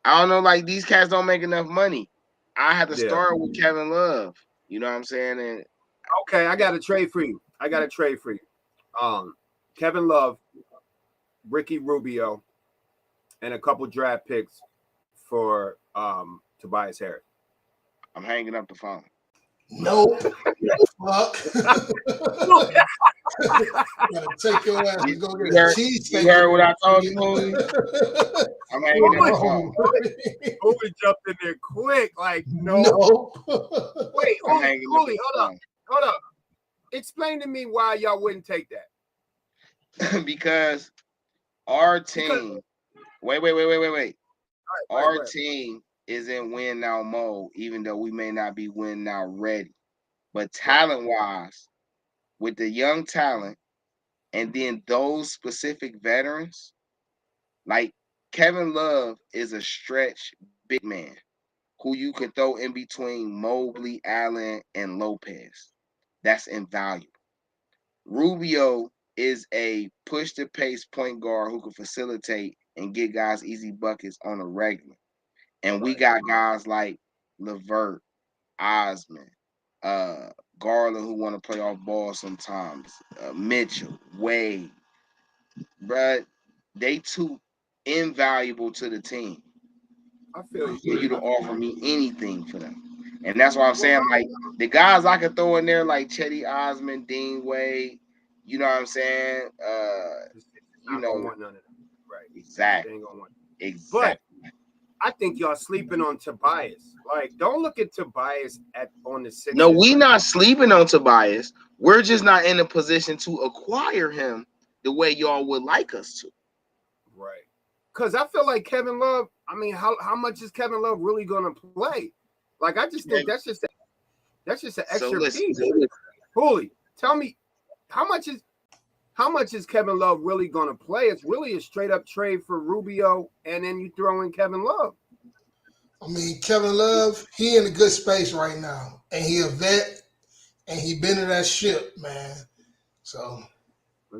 B: I don't know. Like these cats don't make enough money. I had to start with Kevin Love. You know what I'm saying? And
D: okay, I got a trade for you. Kevin Love, Ricky Rubio, and a couple draft picks for Tobias Harris.
B: I'm hanging up the phone.
C: Nope. Fuck. Gotta take your ass to go get a cheese.
B: You heard what I told you, Holy? I'm hanging up the phone.
D: Holy jumped in there quick, like no. Wait, Holy, hold up. Explain to me why y'all wouldn't take
B: that. Because our team. Wait. Our team is in win now mode, even though we may not be win now ready. But talent wise, with the young talent, and then those specific veterans, like Kevin Love is a stretch big man who you can throw in between Mobley, Allen, and Lopez. That's invaluable. Rubio is a push to pace point guard who can facilitate and get guys easy buckets on a regular. And we got guys like LeVert, Osman, Garland who want to play off ball sometimes, Mitchell, Wade. But they too invaluable to the team.
D: I feel
B: you to offer me anything for them. And that's why I'm saying, like, the guys I could throw in there, like Chetty Osman, Dean Wade, you know what I'm saying?
D: Want none of them. Right.
B: Exactly.
D: But I think y'all sleeping on Tobias. Like, don't look at Tobias on the Sixers.
B: No, we not sleeping on Tobias. We're just not in a position to acquire him the way y'all would like us to.
D: Right. Because I feel like Kevin Love, I mean, how much is Kevin Love really going to play? Like, I just think that's just an extra piece. Holy, tell me, how much is Kevin Love really going to play? It's really a straight up trade for Rubio, and then you throw in Kevin Love.
C: I mean, Kevin Love, he in a good space right now, and he a vet, and he been in that ship, man. So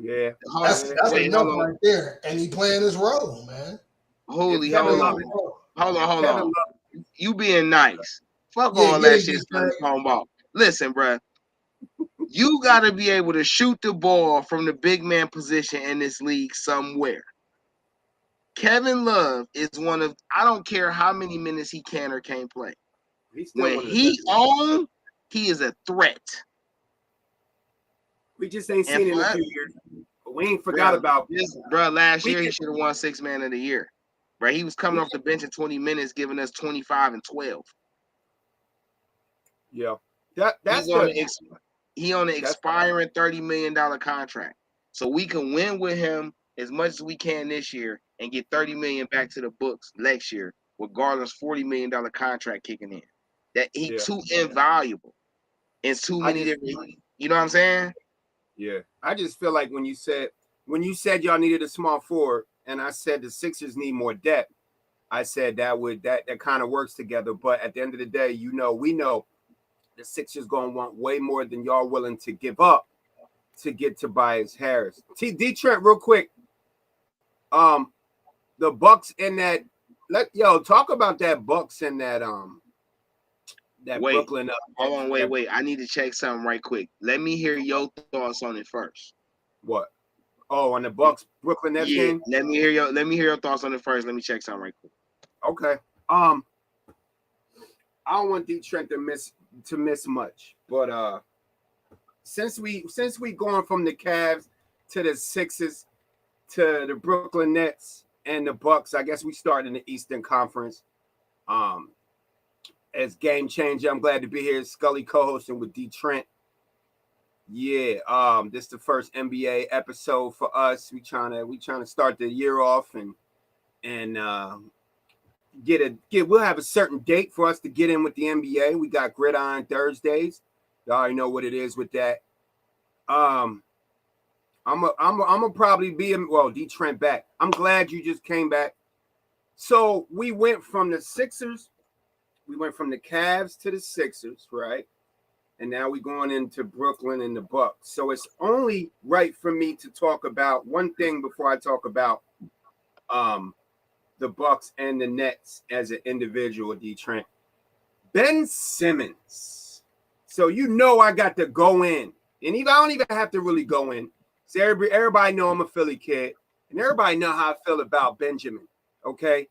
D: yeah,
C: that's enough right there, and he playing his role, man.
B: Hold on. You being nice. Fuck all that shit. Listen, bro. You got to be able to shoot the ball from the big man position in this league somewhere. Kevin Love is one of, I don't care how many minutes he can or can't play. When he on, he is a threat.
D: We just ain't seen it in a few years. But we ain't forgot about
B: this, bro. Last year, he should have won 6 Man of the Year. Right? He was coming off the bench in 20 minutes, giving us 25 and 12.
D: Yeah.
B: He on an expiring $30 million contract. So we can win with him as much as we can this year and get $30 million back to the books next year with Garland's $40 million contract kicking in. That he's too invaluable. It's too many different, you know what I'm saying?
D: Yeah. I just feel like when you said y'all needed a small forward, and I said the Sixers need more depth, I said that kind of works together. But at the end of the day, we know the Sixers gonna want way more than y'all willing to give up to get Tobias Harris. DeeTrynt, real quick. The Bucks in that. Talk about that Bucks in that. Brooklyn.
B: Hold on, wait. I need to check something right quick. Let me hear your thoughts on it first.
D: What? Oh, on the Bucks Brooklyn Nets game.
B: Let me hear your thoughts on it first. Let me check something right quick.
D: Okay. I don't want DeeTrynt to miss much, but since we going from the Cavs to the Sixers to the Brooklyn Nets and the Bucks, I guess we start in the Eastern Conference. As GameChanga, I'm glad to be here. Scully co-hosting with DeeTrynt. Yeah, this is the first NBA episode for us. We trying to start the year off and we'll have a certain date for us to get in with the NBA. We got Gridiron Thursdays. You already know what it is with that. I'm probably be DeeTrynt back. I'm glad you just came back. So we went from the Sixers, we went from the Cavs to the Sixers, right? And now we're going into Brooklyn and the Bucks. So it's only right for me to talk about one thing before I talk about the Bucks and the Nets as an individual, DeeTrynt. Ben Simmons. So I got to go in. And I don't even have to really go in. So everybody know I'm a Philly kid. And everybody know how I feel about Benjamin. Okay?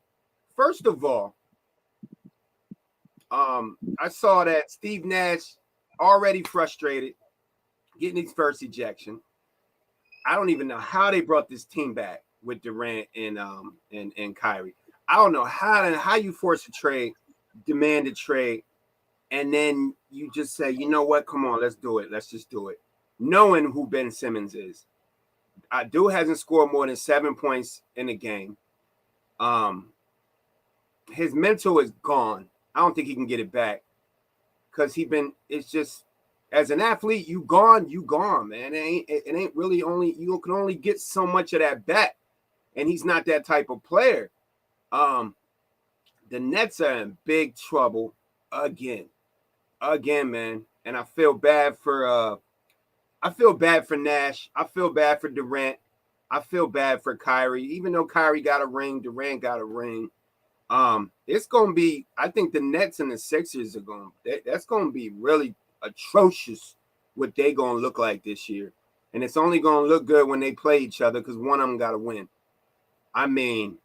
D: First of all, I saw that Steve Nash already frustrated, getting his first ejection. I don't even know how they brought this team back with Durant and Kyrie. I don't know how you force a trade, demand a trade, and then you just say, you know what? Come on, let's do it. Let's just do it. Knowing who Ben Simmons is. Dude hasn't scored more than 7 points in a game. His mental is gone. I don't think he can get it back. Because it's just, as an athlete, you gone, man. It ain't really you can only get so much of that back. And he's not that type of player. The Nets are in big trouble again, man. And I feel bad for Nash. I feel bad for Durant. I feel bad for Kyrie. Even though Kyrie got a ring, Durant got a ring. It's gonna be. I think the Nets and the Sixers that's gonna be really atrocious. What they gonna look like this year, and it's only gonna look good when they play each other because one of them got to win. I mean,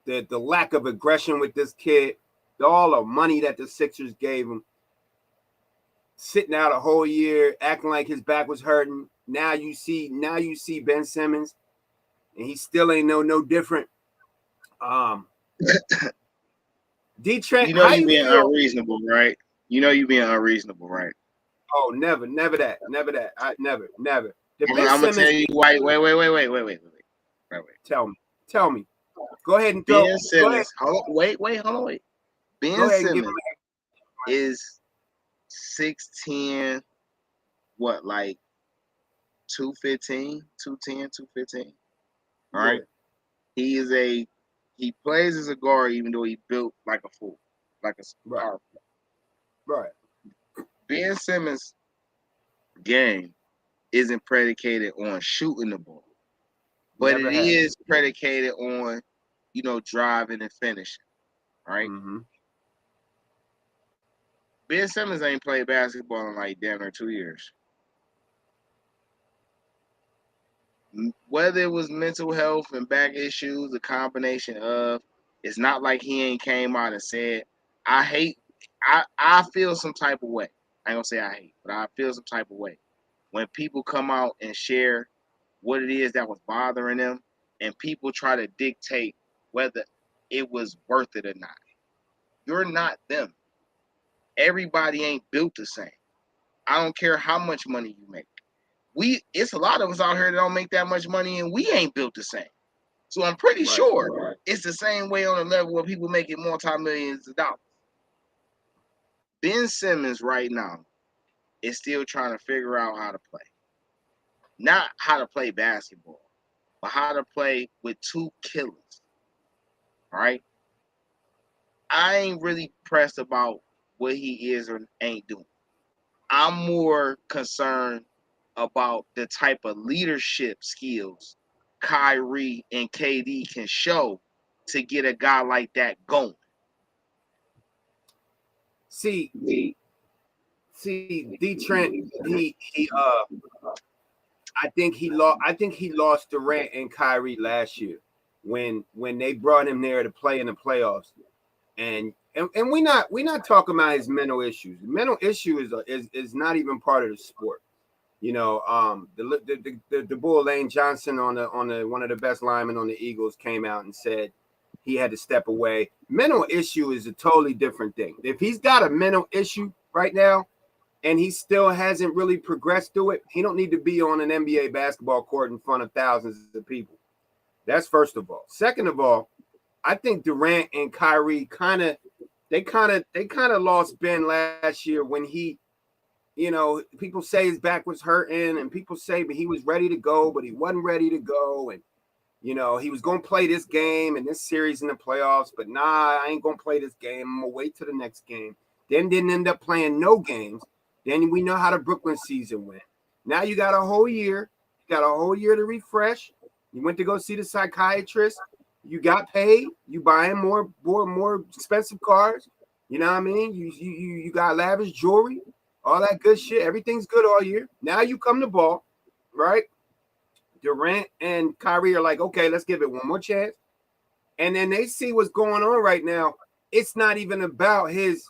D: the lack of aggression with this kid, all the money that the Sixers gave him, sitting out a whole year, acting like his back was hurting. Now you see Ben Simmons, and he still ain't no different. DeeTrynt,
B: you know you being unreasonable, right? You know you being unreasonable, right?
D: Oh, never that. I never.
B: I'm gonna tell you why. Wait.
D: Tell me. Go ahead and throw.
B: Ben Simmons. Hold on. Ben Simmons is 6'10", what, like 215, 210, 215. All right. Yeah. He plays as a guard, even though he built like a fool, like a power player.
D: Right.
B: Ben Simmons' game isn't predicated on shooting the ball, but it is predicated on, driving and finishing. All right.
D: Mm-hmm.
B: Ben Simmons ain't played basketball in like damn near 2 years. Whether it was mental health and back issues, a combination of, it's not like he ain't came out and said, I feel some type of way. I ain't gonna say I hate, but I feel some type of way when people come out and share what it is that was bothering them, and people try to dictate whether it was worth it or not. You're not them. Everybody ain't built the same. I don't care how much money you make. It's a lot of us out here that don't make that much money, and we ain't built the same. So I'm pretty sure it's the same way on the level where people making multi-millions of dollars. Ben Simmons right now is still trying to figure out how to play. Not how to play basketball, but how to play with two killers. All right? I ain't really pressed about what he is or ain't doing. I'm more concerned about the type of leadership skills Kyrie and KD can show to get a guy like that going.
D: See, DeeTrynt, I think he lost Durant and Kyrie last year when they brought him there to play in the playoffs. And we're not talking about his mental issues. The mental issue is not even part of the sport. The Bull Lane Johnson on the one of the best linemen on the Eagles came out and said he had to step away. Mental issue is a totally different thing. If he's got a mental issue right now and he still hasn't really progressed through it, he don't need to be on an NBA basketball court in front of thousands of people. That's first of all. Second of all, I think Durant and Kyrie kind of lost Ben last year when he you know, people say his back was hurting, and people say but he was ready to go, but he wasn't ready to go, and you know, he was going to play this game and this series in the playoffs, but nah, I ain't going to play this game. I'm going to wait till the next game. Then didn't end up playing no games. Then we know how the Brooklyn season went. Now you got a whole year. You got a whole year to refresh. You went to go see the psychiatrist. You got paid. You buying more expensive cars. You know what I mean? You got lavish jewelry, all that good shit. Everything's good all year. Now you come to ball, right? Durant and Kyrie are like, okay, let's give it one more chance. And then they see what's going on right now. It's not even about his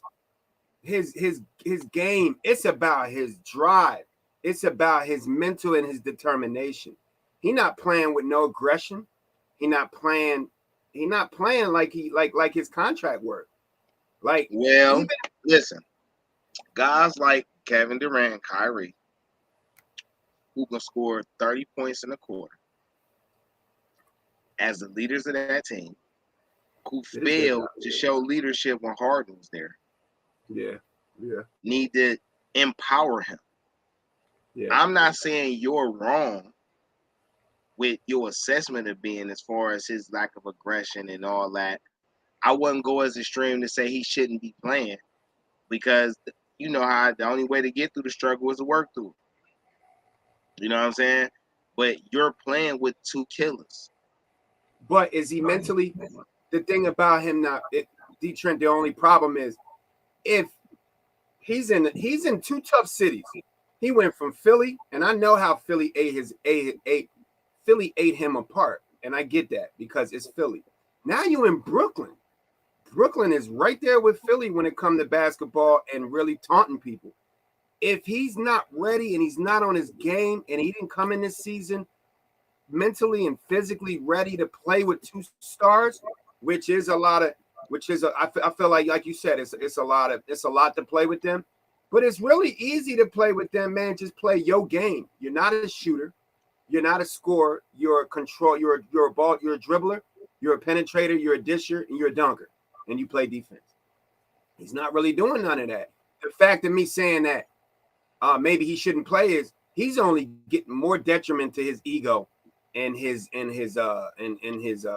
D: game. It's about his drive. It's about his mental and his determination. He not playing with no aggression. He not playing like his contract work. Like,
B: well, listen, guys like Kevin Durant and Kyrie, who can score 30 points in a quarter as the leaders of that team, who failed to show leadership when Harden was there.
D: Yeah.
B: Need to empower him. Yeah. I'm not saying you're wrong with your assessment of being as far as his lack of aggression and all that. I wouldn't go as extreme to say he shouldn't be playing, because you know how the only way to get through the struggle is to work through it. You know what I'm saying? But you're playing with two killers.
D: But is he mentally? The thing about him now, DeeTrynt, the only problem is if he's in two tough cities. He went from Philly, and I know how Philly Philly ate him apart, and I get that because it's Philly. Now you in Brooklyn. Brooklyn is right there with Philly when it comes to basketball and really taunting people. If he's not ready and he's not on his game, and he didn't come in this season mentally and physically ready to play with two stars, I feel like you said, it's a lot to play with them, but it's really easy to play with them, man. Just play your game. You're not a shooter, you're not a scorer, you're a control, you're a dribbler, you're a penetrator, you're a disher, and you're a dunker, and you play defense. He's not really doing none of that. The fact of me saying that maybe he shouldn't play is he's only getting more detriment to his ego and his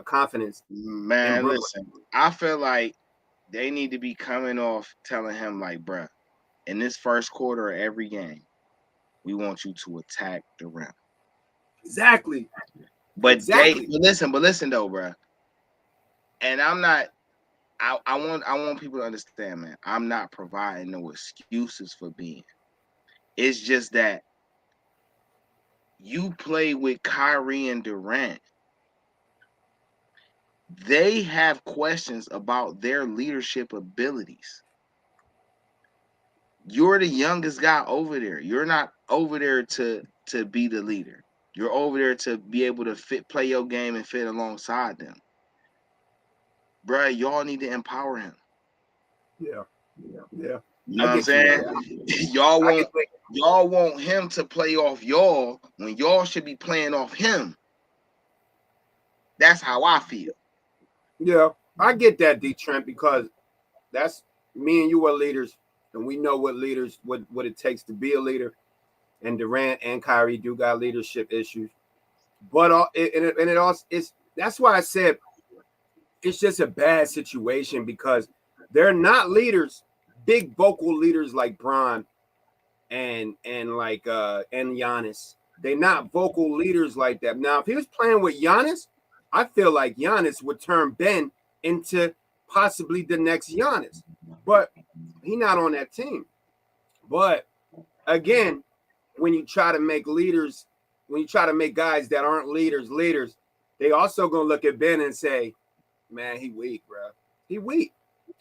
D: confidence.
B: Man, listen, I feel like they need to be coming off telling him, like, bruh, in this first quarter of every game, we want you to attack the rim.
D: Exactly.
B: But listen though, bruh. And I'm not. I want people to understand, man. I'm not providing no excuses for being. It's just that you play with Kyrie and Durant. They have questions about their leadership abilities. You're the youngest guy over there. You're not over there to be the leader. You're over there to be able to play your game and fit alongside them. Bruh, y'all need to empower him.
D: Yeah.
B: You know what I'm saying? Y'all want him to play off y'all when y'all should be playing off him. That's how I feel.
D: Yeah, I get that, DeeTrynt, because that's me and you are leaders, and we know what it takes to be a leader. And Durant and Kyrie do got leadership issues, but it also is. That's why I said it's just a bad situation because they're not leaders, big vocal leaders like Bron and Giannis. They're not vocal leaders like that. Now, if he was playing with Giannis, I feel like Giannis would turn Ben into possibly the next Giannis, but he's not on that team. But again, when you try to make leaders, when you try to make guys that aren't leaders, they also gonna look at Ben and say, "Man, he weak, bro. He weak.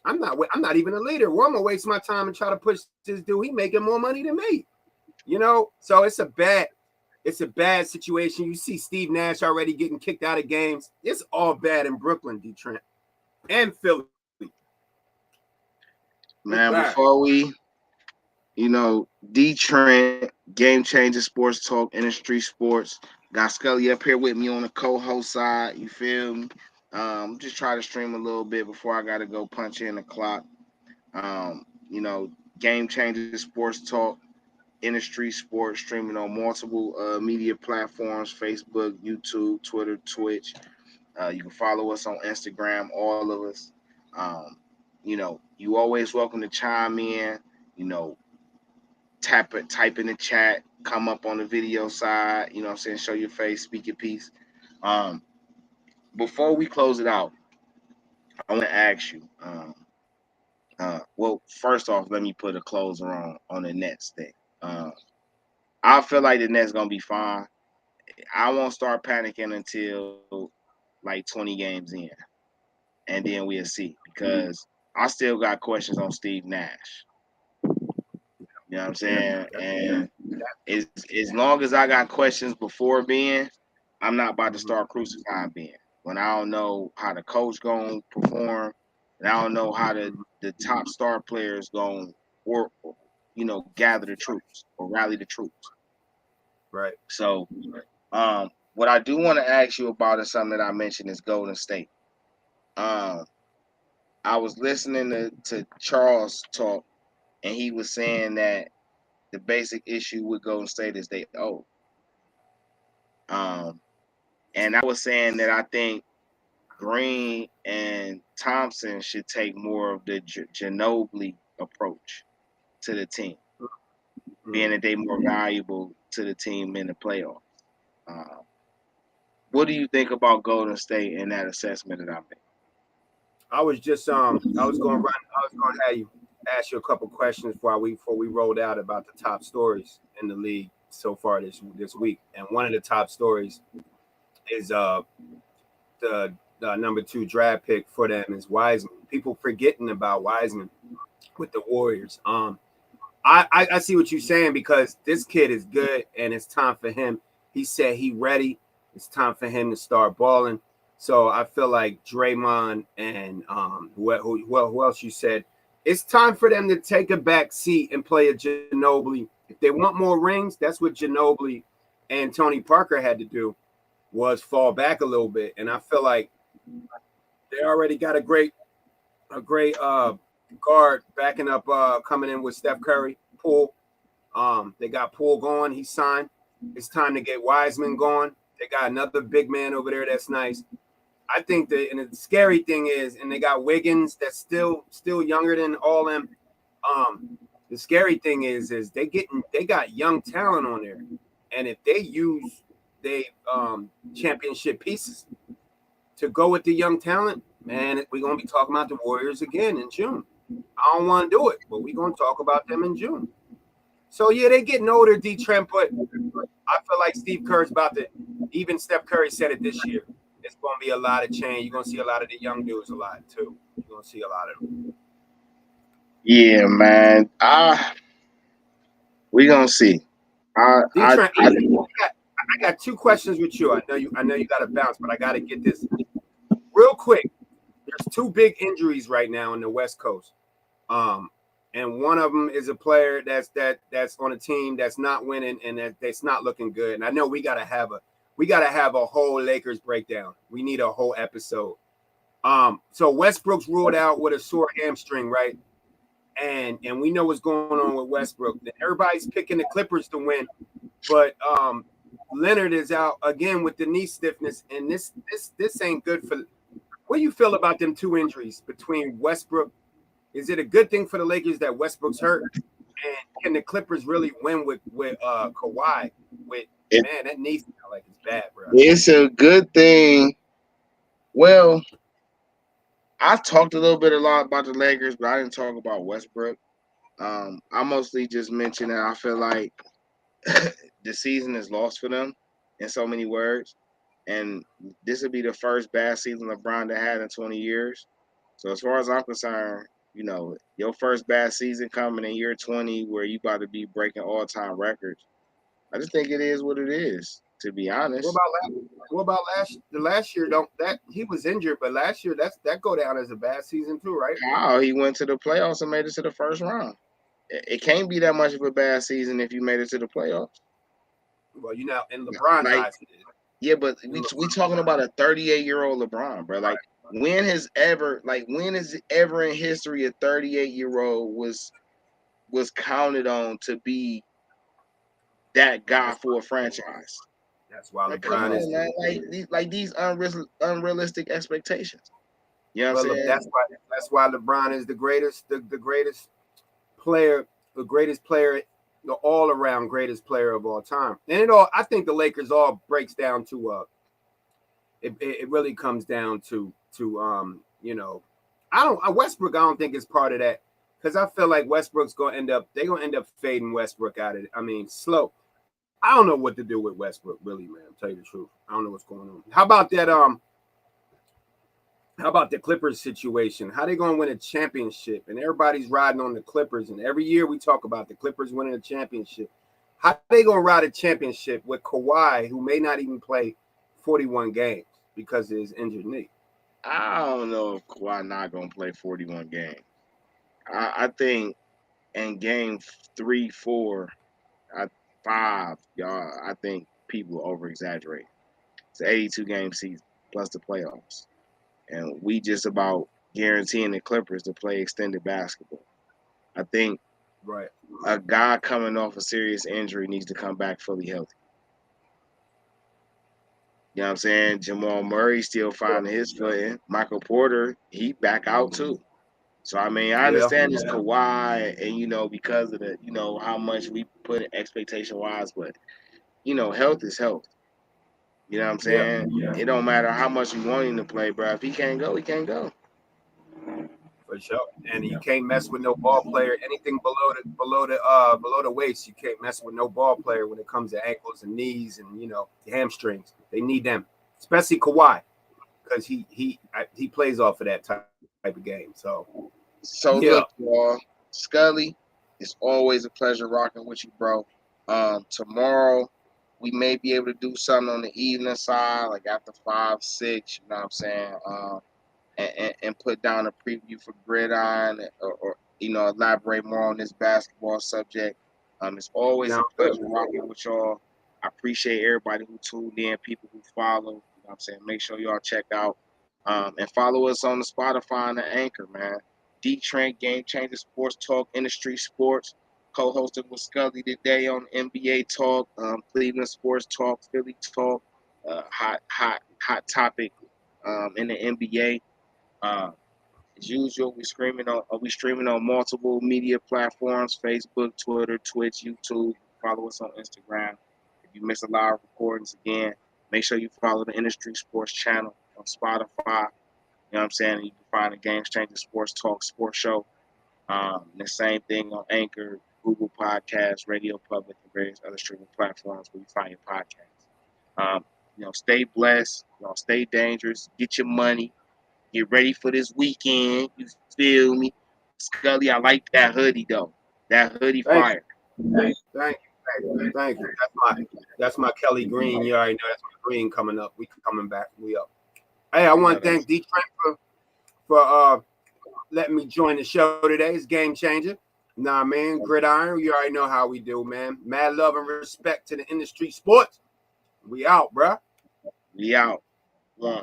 D: I'm not even a leader. Well, I'm gonna waste my time and try to push this dude. He making more money than me, you know. So it's a bad situation. You see Steve Nash already getting kicked out of games. It's all bad in Brooklyn, DeeTrynt, and Philly.
B: Man, before we, DeeTrynt, GameChanga Sports Talk, InDaStreetzSportz. Got Scully up here with me on the co-host side. You feel me? Just try to stream a little bit before I gotta go punch in the clock. GameChanga Sports Talk. InDaStreetzSportz, streaming on multiple media platforms: Facebook, YouTube, Twitter, Twitch. You can follow us on Instagram, all of us. Um, you always welcome to chime in. You know, type in the chat, come up on the video side. You know what I'm saying? Show your face, speak your piece. Um, Before we close it out, I want to ask you. Well, first off, let me put a closer on the Nets thing. I feel like the Nets gonna be fine. I won't start panicking until like 20 games in, and then we'll see. Because I still got questions on Steve Nash. You know what I'm saying? And as long as I got questions before Ben, I'm not about to start crucifying Ben. When I don't know how the coach gonna perform, and I don't know how the top star players gonna work, gather the troops or rally the troops.
D: Right.
B: So, what I do want to ask you about is something that I mentioned is Golden State. I was listening to Charles talk, and he was saying that the basic issue with Golden State is they owe. And I was saying that I think Green and Thompson should take more of the Ginobili approach to the team, being that they're more valuable to the team in the playoffs. What do you think about Golden State and that assessment that I made?
D: I was going to have you ask you a couple questions before we rolled out about the top stories in the league so far this week. And one of the top stories is the number 2 draft pick for them is Wiseman. People forgetting about Wiseman with the Warriors. I see what you're saying, because this kid is good and it's time for him. He said he ready. It's time for him to start balling. So I feel like Draymond and who else you said, it's time for them to take a back seat and play a Ginobili. If they want more rings, that's what Ginobili and Tony Parker had to do, was fall back a little bit. And I feel like they already got a great guard backing up, coming in with Steph Curry, Poole. They got Poole going. He signed. It's time to get Wiseman going. They got another big man over there that's nice. I think that, and the scary thing is, and they got Wiggins that's still younger than all them. The scary thing is they got young talent on there, and if they use championship pieces to go with the young talent, man, we're gonna be talking about the Warriors again in June. I don't want to do it, but we're gonna talk about them in June. So yeah, they getting older, DeeTrynt, but I feel like Steve Kerr's about to. Even Steph Curry said it this year. It's going to be a lot of change. You're going to see a lot of the young dudes a lot, too. You're going to see a lot of them.
B: Yeah, man. We're going to see. I
D: got 2 questions with you. I know you got to bounce, but I got to get this real quick. There's 2 big injuries right now on the West Coast. And one of them is a player that's on a team that's not winning and that's not looking good. And I know we got to have a whole Lakers breakdown. We need a whole episode. So Westbrook's ruled out with a sore hamstring, right? And we know what's going on with Westbrook. Everybody's picking the Clippers to win, but Leonard is out again with the knee stiffness, and this ain't good for. What do you feel about them 2 injuries between Westbrook? Is it a good thing for the Lakers that Westbrook's hurt? And can the Clippers really win with Kawhi? Man, that knee sounds like it's bad, bro.
B: It's a good thing. Well, I talked a lot about the Lakers, but I didn't talk about Westbrook. I mostly just mentioned that I feel like the season is lost for them in so many words. And this would be the first bad season LeBron had in 20 years. So as far as I'm concerned, your first bad season coming in year 20 where you about to be breaking all-time records. I just think it is what it is, to be honest.
D: What about last year? He was injured, but last year that go down as a bad season too, right?
B: Wow, he went to the playoffs and made it to the first round. It can't be that much of a bad season if you made it to the playoffs.
D: Well, in LeBron's eyes, it is.
B: Yeah, but we talking about a 38-year-old LeBron, bro. Like, when is ever in history a 38-year-old was counted on to be that guy for a franchise.
D: That's why
B: Like, come
D: LeBron is
B: on, man. Like these unrealistic expectations. You know what I'm saying?
D: That's why LeBron is the greatest player, the all around greatest player of all time. And I think the Lakers all breaks down to it really comes down to Westbrook. I don't think is part of that, because I feel like Westbrook's they're gonna end up fading Westbrook out of it. I mean, slow. I don't know what to do with Westbrook, really, man. I'll tell you the truth. I don't know what's going on. How about that? How about the Clippers situation? How they gonna win a championship? And everybody's riding on the Clippers, and every year we talk about the Clippers winning a championship. How they gonna ride a championship with Kawhi, who may not even play 41 games because of his injured knee?
B: I don't know if Kawhi not gonna play 41 games. I think in game 3, 4, 5, y'all, I think people over exaggerate. It's an 82 game season plus the playoffs, and we just about guaranteeing the Clippers to play extended basketball. I think a guy coming off a serious injury needs to come back fully healthy. You know what I'm saying? Jamal Murray still finding his footing. Michael Porter, he back out too. So, I mean, I understand it's Kawhi and, because of the, how much we put in expectation-wise, but, health is health. You know what I'm saying? Yeah. It don't matter how much you want him to play, bro. If he can't go, he can't go.
D: For sure. And you can't mess with no ball player. Anything below the waist, you can't mess with no ball player when it comes to ankles and knees and hamstrings. They need them, especially Kawhi, because he plays off of that type of game. So
B: look, y'all, Scully, it's always a pleasure rocking with you, bro. Tomorrow we may be able to do something on the evening side, like after 5, 6. You know what I'm saying? And put down a preview for Gridiron or elaborate more on this basketball subject. It's always a pleasure rocking with y'all. I appreciate everybody who tuned in, people who follow. You know what I'm saying? Make sure y'all check out and follow us on the Spotify and the Anchor, man. DeeTrynt, GameChanga Sports Talk, Industry Sports, co-hosted with Scully today on NBA Talk, Cleveland Sports Talk, Philly Talk, hot topic in the NBA. As usual, we streaming on multiple media platforms: Facebook, Twitter, Twitch, YouTube. Follow us on Instagram. If you miss a live recordings again, make sure you follow the Industry Sports channel on Spotify. You know what I'm saying? And you can find the GameChanga Sports Talk Sports Show. The same thing on Anchor, Google Podcasts, Radio Public, and various other streaming platforms where you find your podcasts. Stay blessed. Stay dangerous. Get your money. Get ready for this weekend. You feel me? Scully, I like that hoodie, though. That hoodie fire.
D: Thank you. That's my Kelly Green. You already know that's my green coming up. We coming back. We up. Hey, I want to thank DeeTrynt for letting me join the show today. It's Game Changer. Nah, man, Gridiron. You already know how we do, man. Mad love and respect to the Industry Sports. We out, bruh.
B: We out. 1.